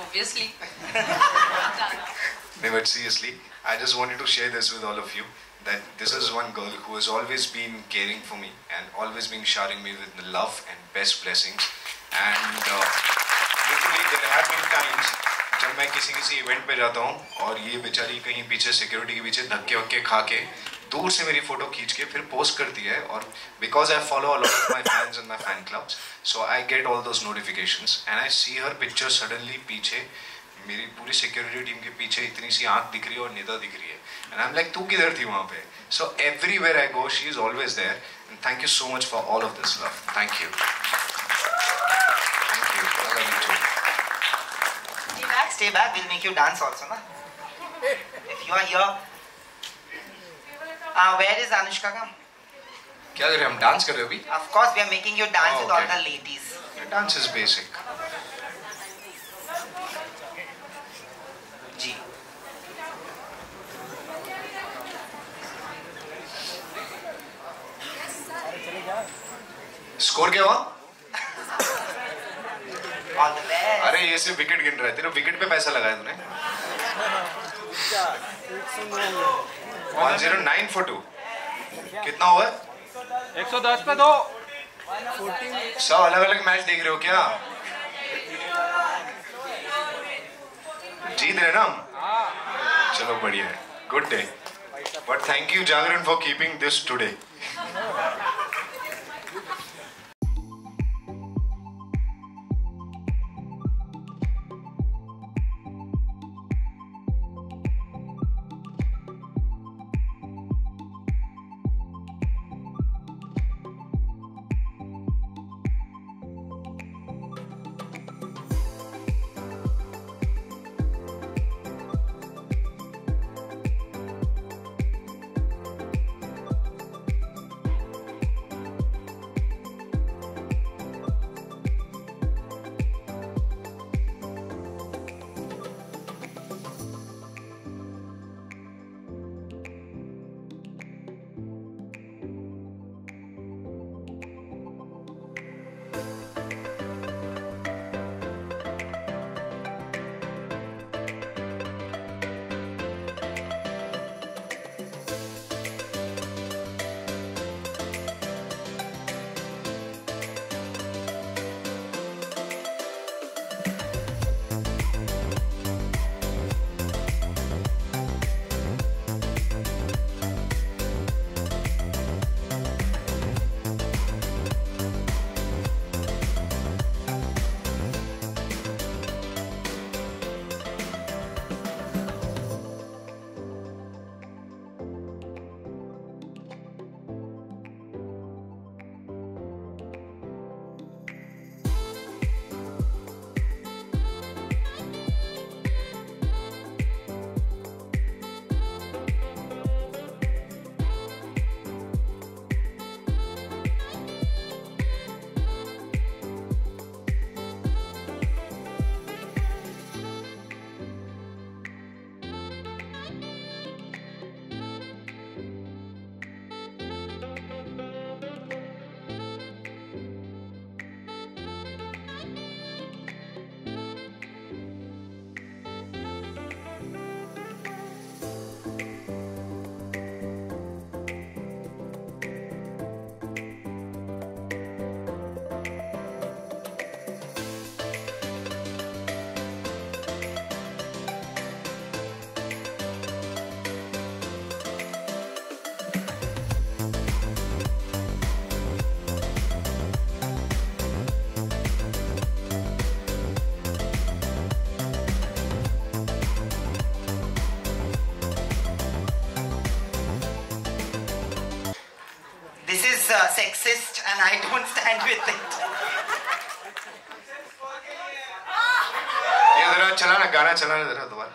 Obviously. But seriously, I just wanted to share this with all of you that this is one girl who has always been caring for me and always been showering me with the love and best blessings. And literally there have been times जब मैं किसी event पे जाता हूँ और ये बेचारी कहीं पीछे सिक्योरिटी के पीछे धक्के वक्के खा के दूर से मेरी फोटो खींच के फिर पोस्ट करती है, और because I follow a lot of my fans and my fan clubs, so I get all those notifications and I see her picture suddenly पीछे, मेरी पूरी सिक्योरिटी टीम के पीछे इतनी सी आंख दिख रही है और निदा दिख रही है, एंड आई एम लाइक तू किधर थी वहाँ पे? So everywhere I go she is always there, and thank you so much for all of this love. Thank you. Stay back, we'll make you dance also, na? If you are here. Where is Anushka ka? क्या कर रहे हैं हम? Dance कर रहे हो अभी? Of course, we are making you dance with all the ladies. Dance is basic. जी. स्कोर क्या हुआ? All the best. अरे ये सिर्फ विकेट गिन रहा है, तेरे विकेट पे पैसा लगाया तूने? 109 for 2. कितना हुआ? 110 पे 2. सब अलग अलग मैच देख रहे हो क्या? जीत रहे ना हम? चलो बढ़िया है, good day. But thank you Jagran for keeping this today. Sexist and I don't stand with it. ये जरा चलाना, गाना चलाना जरा दोबारा.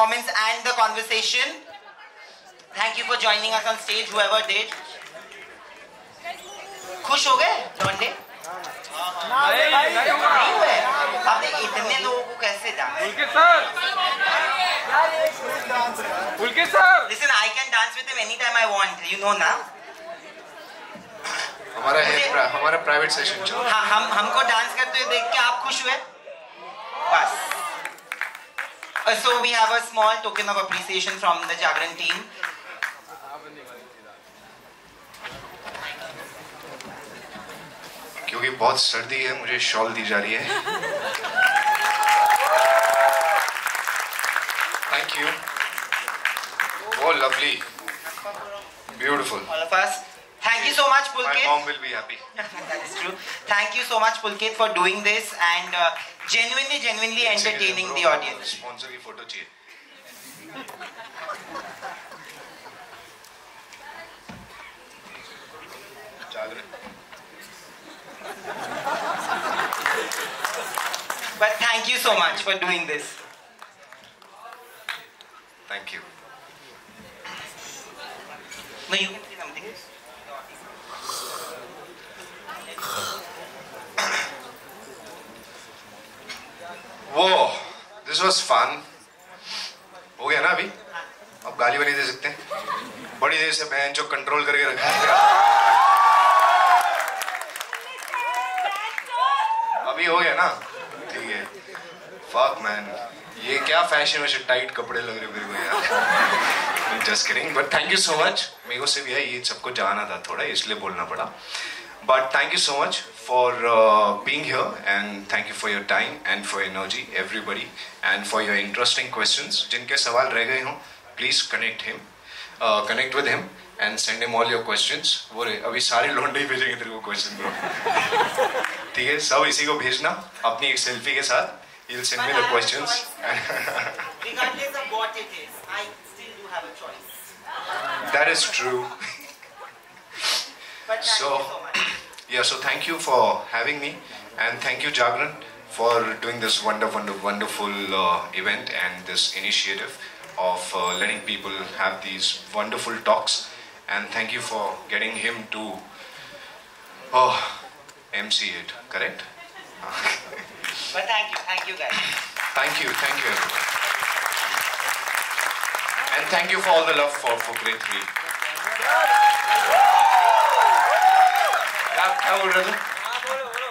performance and the conversation. Thank you for joining us on stage, whoever did. खुश हो गए लौंडे? नहीं हुए? आपने इतने लोगों को कैसे dance? Pulkit sir. Listen, I can dance with him anytime I want. You know now. हमारा प्राइवेट सेशन चल. हाँ, हमको डांस करते हुए देख के आप खुश हुए? बस. So we have a small token of appreciation from the Jagran team. क्योंकि बहुत सर्दी है, मुझे शॉल दी जा रही है. Thank you. Oh, lovely. Beautiful. All of us. Thank you so much, Pulkit. My mom will be happy. That is true. Thank you so much, Pulkit, for doing this and genuinely entertaining the audience. Sponsor की photo चाहिए. But thank you so much for doing this. Thank you. No, you can say something. Whoa, this was fun. हो गया ना अभी? अब गाली वाली दे सकते हैं? बड़ी देर से बहन जो कंट्रोल करके रखा है. अभी हो गया ना? ठीक है. Fuck man, ये क्या फैशन में से टाइट कपड़े लग रहे मेरे को यार. Just kidding, but thank you so much. मेरे को सिर्फ ये सबको जाना था थोड़ा, इसलिए बोलना पड़ा. But thank you so much for being here and thank you for your time and for energy, everybody, and for your interesting questions. जिनके सवाल रह गए हों, please connect with him and send him all your questions. वो अभी सारे लौंडे ही भेजेंगे तेरे को question bro. ठीक है, सब इसी को भेजना अपनी एक सेल्फी के साथ. He'll send me the questions. Regardless of what it is, I still do have a choice. That is true. But thank you so much. Yeah, so thank you for having me and thank you Jagran for doing this wonderful event and this initiative of letting people have these wonderful talks, and thank you for getting him to MC it, correct? But thank you guys. Thank you everyone. And thank you for all the love for grade 3. क्या बोल रहे थे?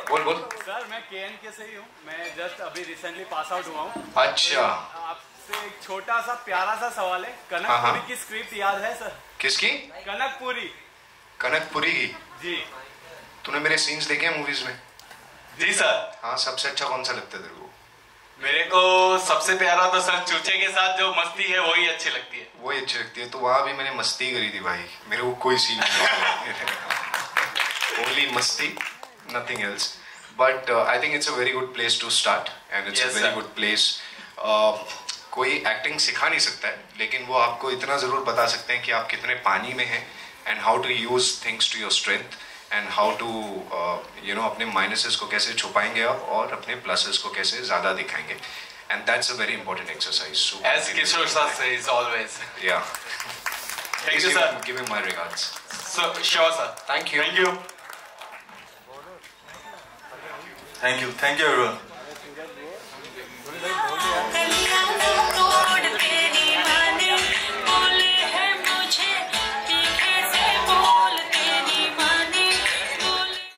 बोल. Sir मैं KNK से ही हूँ. मैं just अभी रिसेंटली पास आउट हुआ हूँ. अच्छा. आपसे एक छोटा सा प्यारा सा सवाल है. कनकपुरी की स्क्रिप्ट याद है सर? किसकी? कनकपुरी की. जी. तूने मेरे सीन्स देखे हैं मूवीज में? जी सर. हाँ, सबसे अच्छा कौन सा लगता है तेरे को? मेरे को सबसे प्यारा तो सर चूचे के साथ जो मस्ती है वही अच्छी लगती है. वही अच्छी लगती है. तो वहाँ भी मैंने मस्ती करी थी भाई. मेरे को कोई सीन नहीं. Only masti, nothing else. But I think it's a very good place to start, and it's a very good place. कोई एक्टिंग सिखा नहीं सकता है, लेकिन वो आपको इतना जरूर बता सकते हैं कि आप कितने पानी में हैं, and how to use things to your strength, and how to अपने minuses को कैसे छुपाएंगे आप और अपने pluses को कैसे ज़्यादा दिखाएंगे. And that's a very important exercise. So as Kishore sir says always. Yeah. Thank you sir. Give him my regards. So sure sir. Thank you. Thank you. Thank you everyone.